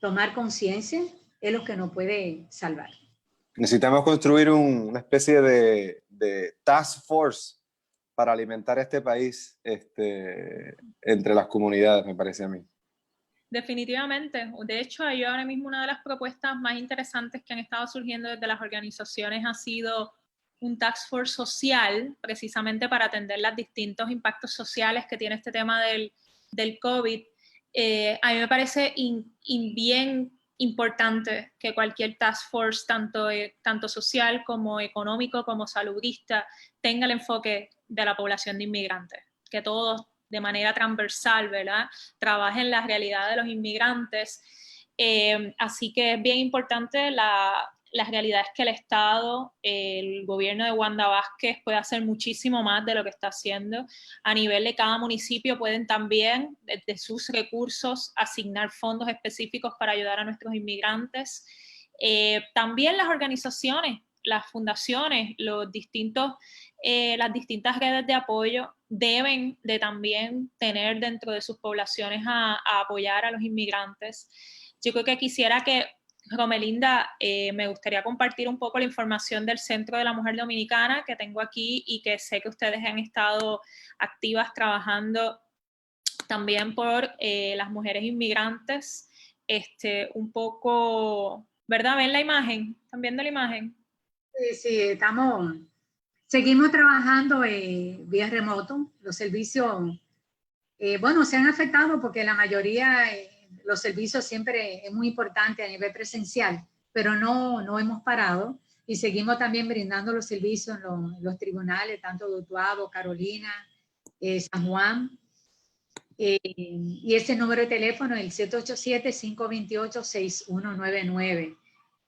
tomar conciencia es lo que nos puede salvar. Necesitamos construir una especie de task force para alimentar este país entre las comunidades, me parece a mí. Definitivamente. De hecho, hay ahora mismo una de las propuestas más interesantes que han estado surgiendo desde las organizaciones ha sido un task force social, precisamente para atender los distintos impactos sociales que tiene este tema del COVID. A mí me parece bien importante que cualquier task force, tanto social como económico, como saludista, tenga el enfoque de la población de inmigrantes, que todos de manera transversal, ¿verdad?, trabajen la realidad de los inmigrantes. Así que es bien importante la realidad es que el Estado, el gobierno de Wanda Vázquez puede hacer muchísimo más de lo que está haciendo. A nivel de cada municipio pueden también, desde sus recursos, asignar fondos específicos para ayudar a nuestros inmigrantes. También las organizaciones, las fundaciones, las distintas redes de apoyo deben de también tener dentro de sus poblaciones a apoyar a los inmigrantes. Yo creo que quisiera que Romelinda, me gustaría compartir un poco la información del Centro de la Mujer Dominicana que tengo aquí y que sé que ustedes han estado activas trabajando también por las mujeres inmigrantes. Un poco, ¿verdad? ¿Ven la imagen? ¿Están viendo la imagen? Sí, seguimos trabajando vía remoto. Los servicios, bueno, se han afectado porque la mayoría, los servicios siempre es muy importante a nivel presencial, pero no hemos parado y seguimos también brindando los servicios en los tribunales, tanto de Utuado, Carolina, San Juan. Y ese número de teléfono es el 787-528-6199.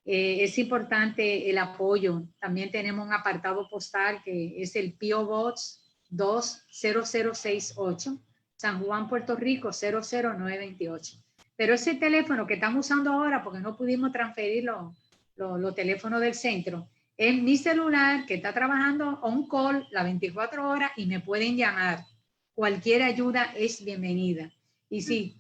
Es importante el apoyo. También tenemos un apartado postal que es el P.O. Box 20068, San Juan, Puerto Rico 00928. Pero ese teléfono que estamos usando ahora, porque no pudimos transferir los teléfonos del centro, es mi celular que está trabajando on call las 24 horas y me pueden llamar. Cualquier ayuda es bienvenida. Y si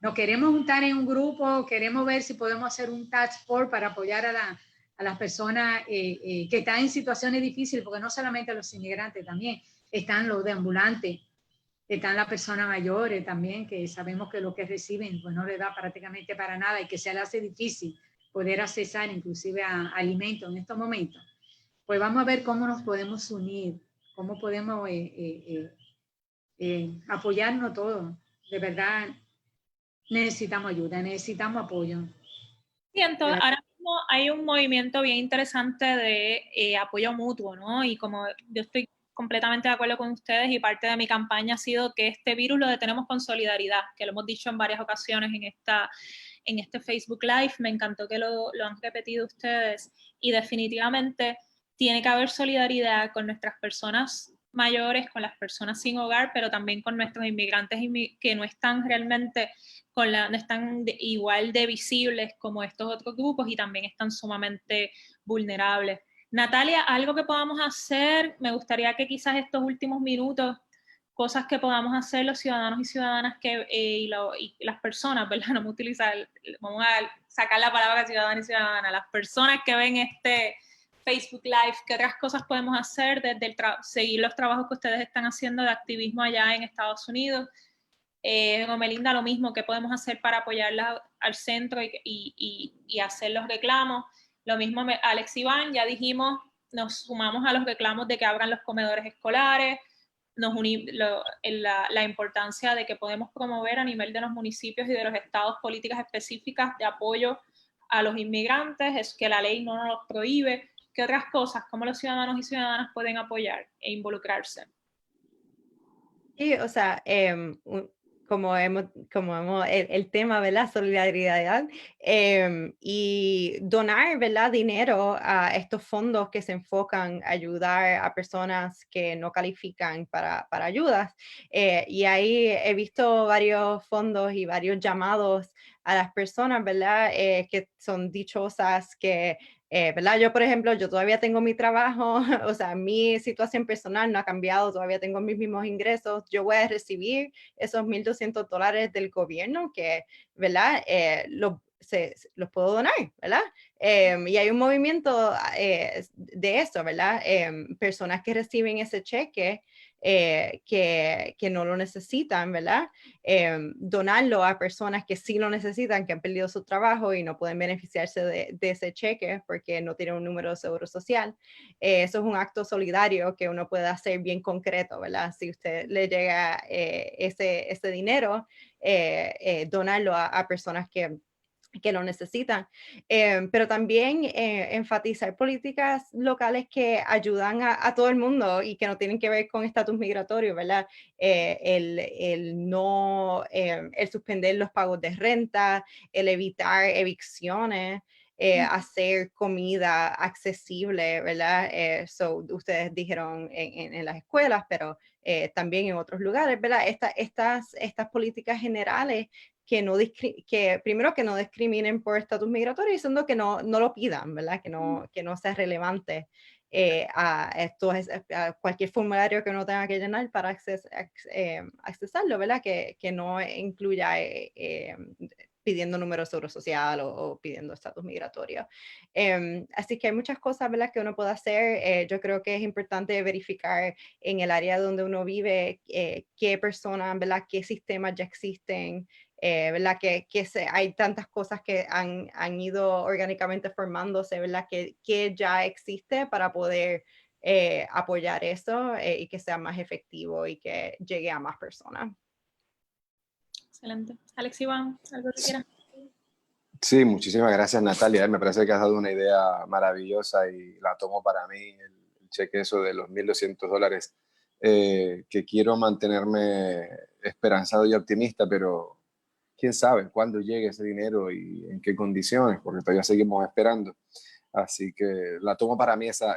nos queremos juntar en un grupo, queremos ver si podemos hacer un task force para apoyar a las personas que están en situaciones difíciles, porque no solamente los inmigrantes, también están los deambulantes, están las personas mayores también, que sabemos que lo que reciben pues no les da prácticamente para nada y que se les hace difícil poder accesar inclusive a alimentos en estos momentos. Pues vamos a ver cómo nos podemos unir, cómo podemos apoyarnos todos. De verdad, necesitamos ayuda, necesitamos apoyo. Sí, entonces, ahora mismo hay un movimiento bien interesante de apoyo mutuo, ¿no? Y como yo estoy completamente de acuerdo con ustedes y parte de mi campaña ha sido que este virus lo detenemos con solidaridad, que lo hemos dicho en varias ocasiones en este Facebook Live, me encantó que lo han repetido ustedes y definitivamente tiene que haber solidaridad con nuestras personas mayores, con las personas sin hogar, pero también con nuestros inmigrantes que no están realmente no están igual de visibles como estos otros grupos y también están sumamente vulnerables. Natalia, algo que podamos hacer, me gustaría que quizás estos últimos minutos, cosas que podamos hacer los ciudadanos y ciudadanas y las personas, ¿verdad? No vamos a sacar la palabra ciudadano y ciudadana, las personas que ven este Facebook Live, ¿qué otras cosas podemos hacer desde seguir los trabajos que ustedes están haciendo de activismo allá en Estados Unidos? Romelinda, lo mismo, ¿qué podemos hacer para apoyarla al centro y hacer los reclamos? Lo mismo, Alex Iván, ya dijimos, nos sumamos a los reclamos de que abran los comedores escolares, la importancia de que podemos promover a nivel de los municipios y de los estados políticas específicas de apoyo a los inmigrantes, es que la ley no nos los prohíbe. ¿Qué otras cosas? ¿Cómo los ciudadanos y ciudadanas pueden apoyar e involucrarse? Sí, o sea, como el tema, ¿verdad? Solidaridad y donar, ¿verdad? Dinero a estos fondos que se enfocan a ayudar a personas que no califican para ayudas. Y ahí he visto varios fondos y varios llamados a las personas, ¿verdad? Que son dichosas, que ¿verdad? Yo, por ejemplo, yo todavía tengo mi trabajo, o sea, mi situación personal no ha cambiado, todavía tengo mis mismos ingresos, yo voy a recibir esos $1,200 del gobierno que, ¿verdad? los puedo donar, ¿verdad? Y hay un movimiento de eso, ¿verdad? Personas que reciben ese cheque que no lo necesitan, ¿verdad? Donarlo a personas que sí lo necesitan, que han perdido su trabajo y no pueden beneficiarse de ese cheque porque no tienen un número de seguro social. Eso es un acto solidario que uno puede hacer bien concreto, ¿verdad? Si usted le llega ese dinero, donarlo a personas que lo necesitan, pero también enfatizar políticas locales que ayudan a todo el mundo y que no tienen que ver con estatus migratorio, ¿verdad? El suspender los pagos de renta, el evitar evicciones, hacer comida accesible, ¿verdad? Ustedes dijeron en las escuelas, pero también en otros lugares, ¿verdad? Estas políticas generales que primero que no discriminen por estatus migratorio y segundo que no lo pidan, ¿verdad? Que no sea relevante a cualquier formulario que uno tenga que llenar para accesarlo, ¿verdad? Que no incluya pidiendo número de seguro social o pidiendo estatus migratorio. Así que hay muchas cosas, ¿verdad?, que uno puede hacer. Yo creo que es importante verificar en el área donde uno vive qué personas, ¿verdad?, qué sistemas ya existen, ¿verdad? Hay tantas cosas que han ido orgánicamente formándose, ¿verdad? Que ya existe para poder apoyar eso y que sea más efectivo y que llegue a más personas. Excelente. Alex, Iván, ¿algo que quieras? Sí, muchísimas gracias, Natalia. Me parece que has dado una idea maravillosa y la tomo para mí, el cheque eso de los $1,200, que quiero mantenerme esperanzado y optimista, pero quién sabe cuándo llegue ese dinero y en qué condiciones, porque todavía seguimos esperando. Así que la tomo para mí esa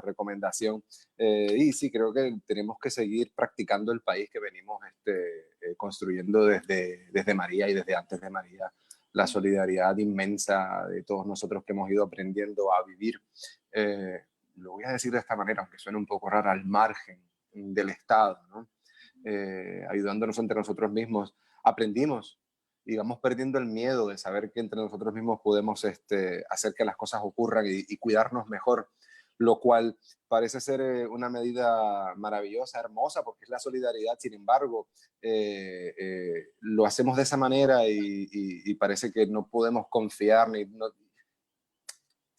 recomendación. Y sí, creo que tenemos que seguir practicando el país que venimos construyendo desde María y desde antes de María. La solidaridad inmensa de todos nosotros que hemos ido aprendiendo a vivir. Lo voy a decir de esta manera, aunque suene un poco raro, al margen del Estado, ¿no? Ayudándonos entre nosotros mismos. Aprendimos y vamos perdiendo el miedo de saber que entre nosotros mismos podemos hacer que las cosas ocurran y cuidarnos mejor, lo cual parece ser una medida maravillosa, hermosa, porque es la solidaridad. Sin embargo, lo hacemos de esa manera y parece que no podemos confiar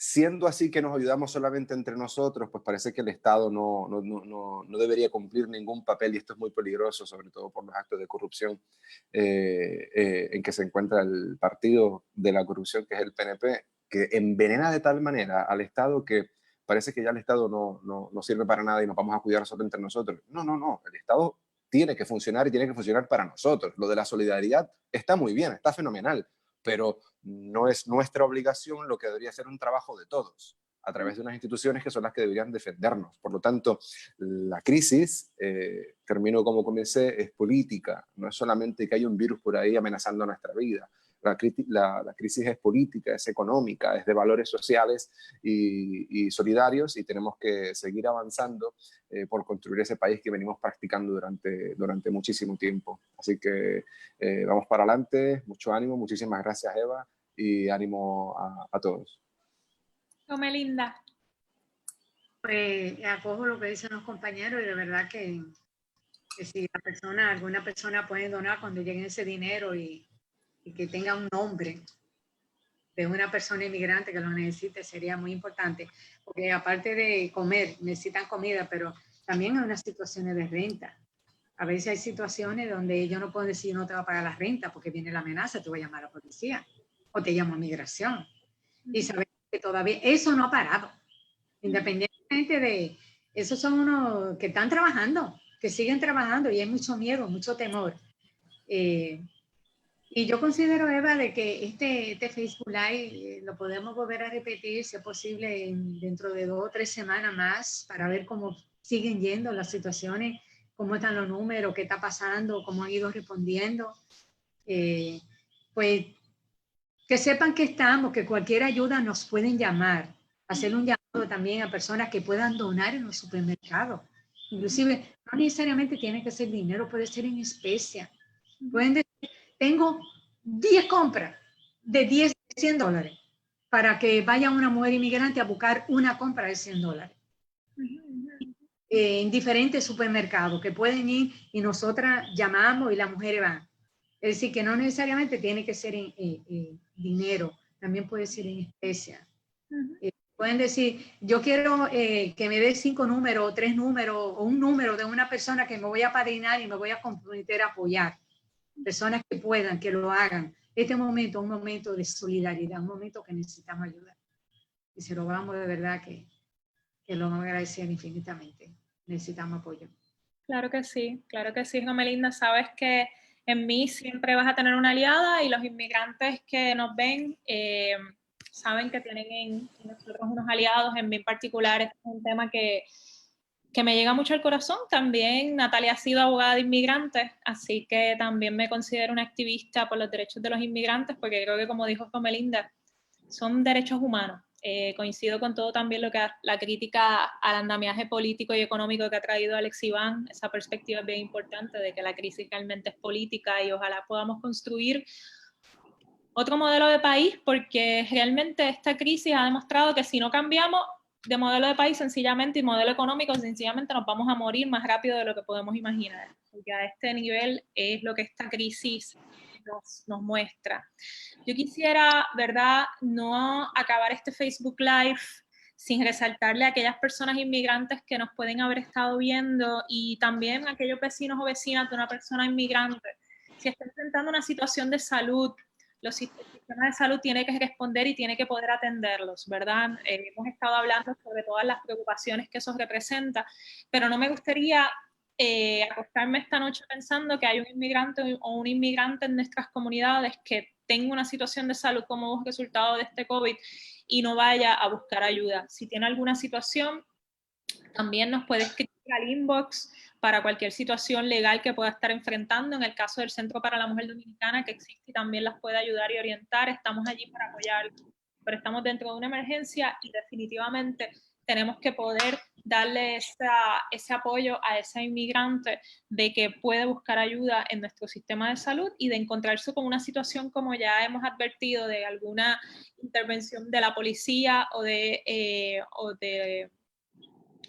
siendo así que nos ayudamos solamente entre nosotros, pues parece que el Estado no debería cumplir ningún papel, y esto es muy peligroso, sobre todo por los actos de corrupción en que se encuentra el partido de la corrupción, que es el PNP, que envenena de tal manera al Estado que parece que ya el Estado no sirve para nada y nos vamos a cuidar solo entre nosotros. No, el Estado tiene que funcionar y tiene que funcionar para nosotros. Lo de la solidaridad está muy bien, está fenomenal, pero no es nuestra obligación lo que debería ser un trabajo de todos, a través de unas instituciones que son las que deberían defendernos. Por lo tanto, la crisis, termino como comencé, es política, no es solamente que hay un virus por ahí amenazando nuestra vida. La crisis es política, es económica, es de valores sociales y solidarios, y tenemos que seguir avanzando por construir ese país que venimos practicando durante muchísimo tiempo. Así que vamos para adelante, mucho ánimo, muchísimas gracias, Eva, y ánimo a todos. Romelinda. Pues acojo lo que dicen los compañeros y de verdad que si alguna persona puede donar cuando llegue ese dinero y que tenga un nombre de una persona inmigrante que lo necesite, sería muy importante, porque aparte de comer, necesitan comida, pero también hay unas situaciones de renta. A veces hay situaciones donde yo no puedo decir no te va a pagar la renta porque viene la amenaza, te voy a llamar a la policía o te llamo a migración. Y sabemos que todavía eso no ha parado, independientemente de, esos son unos que están trabajando, que siguen trabajando, y hay mucho miedo, mucho temor. Y yo considero, Eva, de que este Facebook Live lo podemos volver a repetir, si es posible, dentro de 2 o 3 semanas más, para ver cómo siguen yendo las situaciones, cómo están los números, qué está pasando, cómo han ido respondiendo. Pues que sepan que estamos, que cualquier ayuda nos pueden llamar, hacer un llamado también a personas que puedan donar en los supermercados. Inclusive, no necesariamente tiene que ser dinero, puede ser en especia. Pueden decir, tengo 10 compras, de 10, $100, para que vaya una mujer inmigrante a buscar una compra de $100. En diferentes supermercados que pueden ir y nosotras llamamos y las mujeres van. Es decir, que no necesariamente tiene que ser en dinero, también puede ser en especia. Pueden decir, yo quiero que me dé 5 números, o 3 números, o un número de una persona que me voy a apadrinar y me voy a comprometer a apoyar. Personas que puedan, que lo hagan. Este momento es un momento de solidaridad, un momento que necesitamos ayudar. Y se lo vamos de verdad que lo vamos a agradecer infinitamente. Necesitamos apoyo. Claro que sí, Romelinda. Sabes que en mí siempre vas a tener una aliada y los inmigrantes que nos ven saben que tienen en nosotros unos aliados. En mí en particular es un tema que me llega mucho al corazón. También Natalia ha sido abogada de inmigrantes, así que también me considero una activista por los derechos de los inmigrantes, porque creo que, como dijo Romelinda, son derechos humanos. Coincido con todo también lo que la crítica al andamiaje político y económico que ha traído Alex Iván. Esa perspectiva es bien importante de que la crisis realmente es política y ojalá podamos construir otro modelo de país, porque realmente esta crisis ha demostrado que si no cambiamos de modelo de país sencillamente y modelo económico, sencillamente nos vamos a morir más rápido de lo que podemos imaginar, porque a este nivel es lo que esta crisis nos muestra. Yo quisiera, ¿verdad?, no acabar este Facebook Live sin resaltarle a aquellas personas inmigrantes que nos pueden haber estado viendo y también a aquellos vecinos o vecinas de una persona inmigrante. Si está enfrentando una situación de salud, los sistemas de salud tienen que responder y tienen que poder atenderlos, ¿verdad? Hemos estado hablando sobre todas las preocupaciones que eso representa, pero no me gustaría acostarme esta noche pensando que hay un inmigrante o un inmigrante en nuestras comunidades que tenga una situación de salud como resultado de este COVID y no vaya a buscar ayuda. Si tiene alguna situación, también nos puede escribir al inbox para cualquier situación legal que pueda estar enfrentando. En el caso del Centro para la Mujer Dominicana, que existe y también las puede ayudar y orientar, estamos allí para apoyar, pero estamos dentro de una emergencia y definitivamente tenemos que poder darle ese apoyo a esa inmigrante de que puede buscar ayuda en nuestro sistema de salud y de encontrarse con una situación como ya hemos advertido de alguna intervención de la policía o de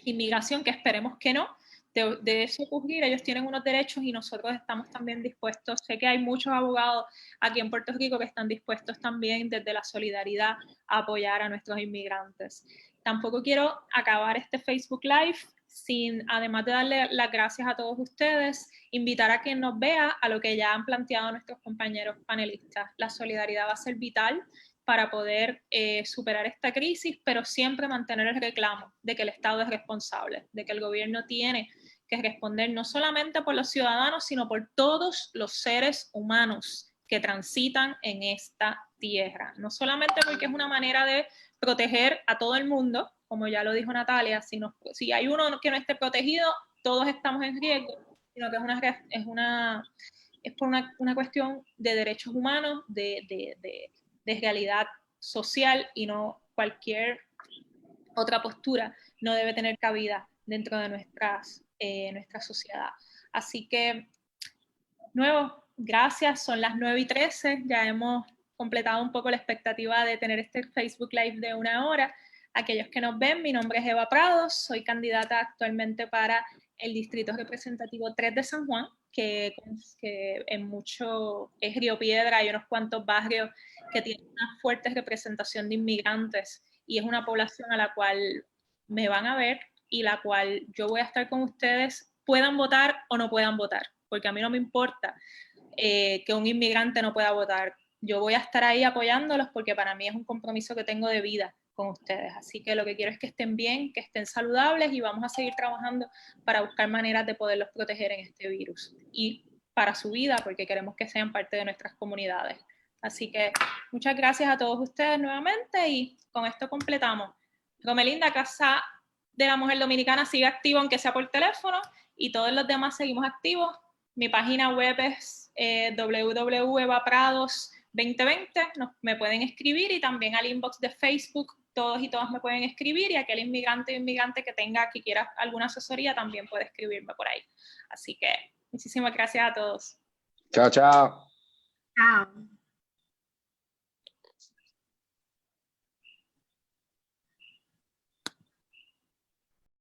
inmigración, que esperemos que no. De eso ocurrir, ellos tienen unos derechos y nosotros estamos también dispuestos. Sé que hay muchos abogados aquí en Puerto Rico que están dispuestos también desde la solidaridad a apoyar a nuestros inmigrantes. Tampoco quiero acabar este Facebook Live sin, además de darle las gracias a todos ustedes, invitar a quien nos vea a lo que ya han planteado nuestros compañeros panelistas. La solidaridad va a ser vital para poder superar esta crisis, pero siempre mantener el reclamo de que el Estado es responsable, de que el gobierno tiene que responder no solamente por los ciudadanos, sino por todos los seres humanos que transitan en esta tierra. No solamente porque es una manera de proteger a todo el mundo, como ya lo dijo Natalia, si hay uno que no esté protegido, todos estamos en riesgo, sino que es por una cuestión de derechos humanos, de realidad social, y no cualquier otra postura no debe tener cabida dentro de nuestra sociedad. Así que, nuevo, gracias, son las 9:13, ya hemos completado un poco la expectativa de tener este Facebook Live de 1 hora. Aquellos que nos ven, mi nombre es Eva Prados, soy candidata actualmente para el Distrito Representativo 3 de San Juan, que en mucho es Río Piedra, hay unos cuantos barrios que tienen una fuerte representación de inmigrantes y es una población a la cual me van a ver y la cual yo voy a estar con ustedes, puedan votar o no puedan votar, porque a mí no me importa que un inmigrante no pueda votar. Yo voy a estar ahí apoyándolos porque para mí es un compromiso que tengo de vida con ustedes. Así que lo que quiero es que estén bien, que estén saludables y vamos a seguir trabajando para buscar maneras de poderlos proteger en este virus y para su vida, porque queremos que sean parte de nuestras comunidades. Así que muchas gracias a todos ustedes nuevamente y con esto completamos. Romelinda, Casa de la Mujer Dominicana sigue activo aunque sea por teléfono y todos los demás seguimos activos. Mi página web es www.evaprados2020, me pueden escribir y también al inbox de Facebook, todos y todas me pueden escribir y aquel inmigrante o inmigrante que quiera alguna asesoría también puede escribirme por ahí. Así que muchísimas gracias a todos. Chao, chao. Chao.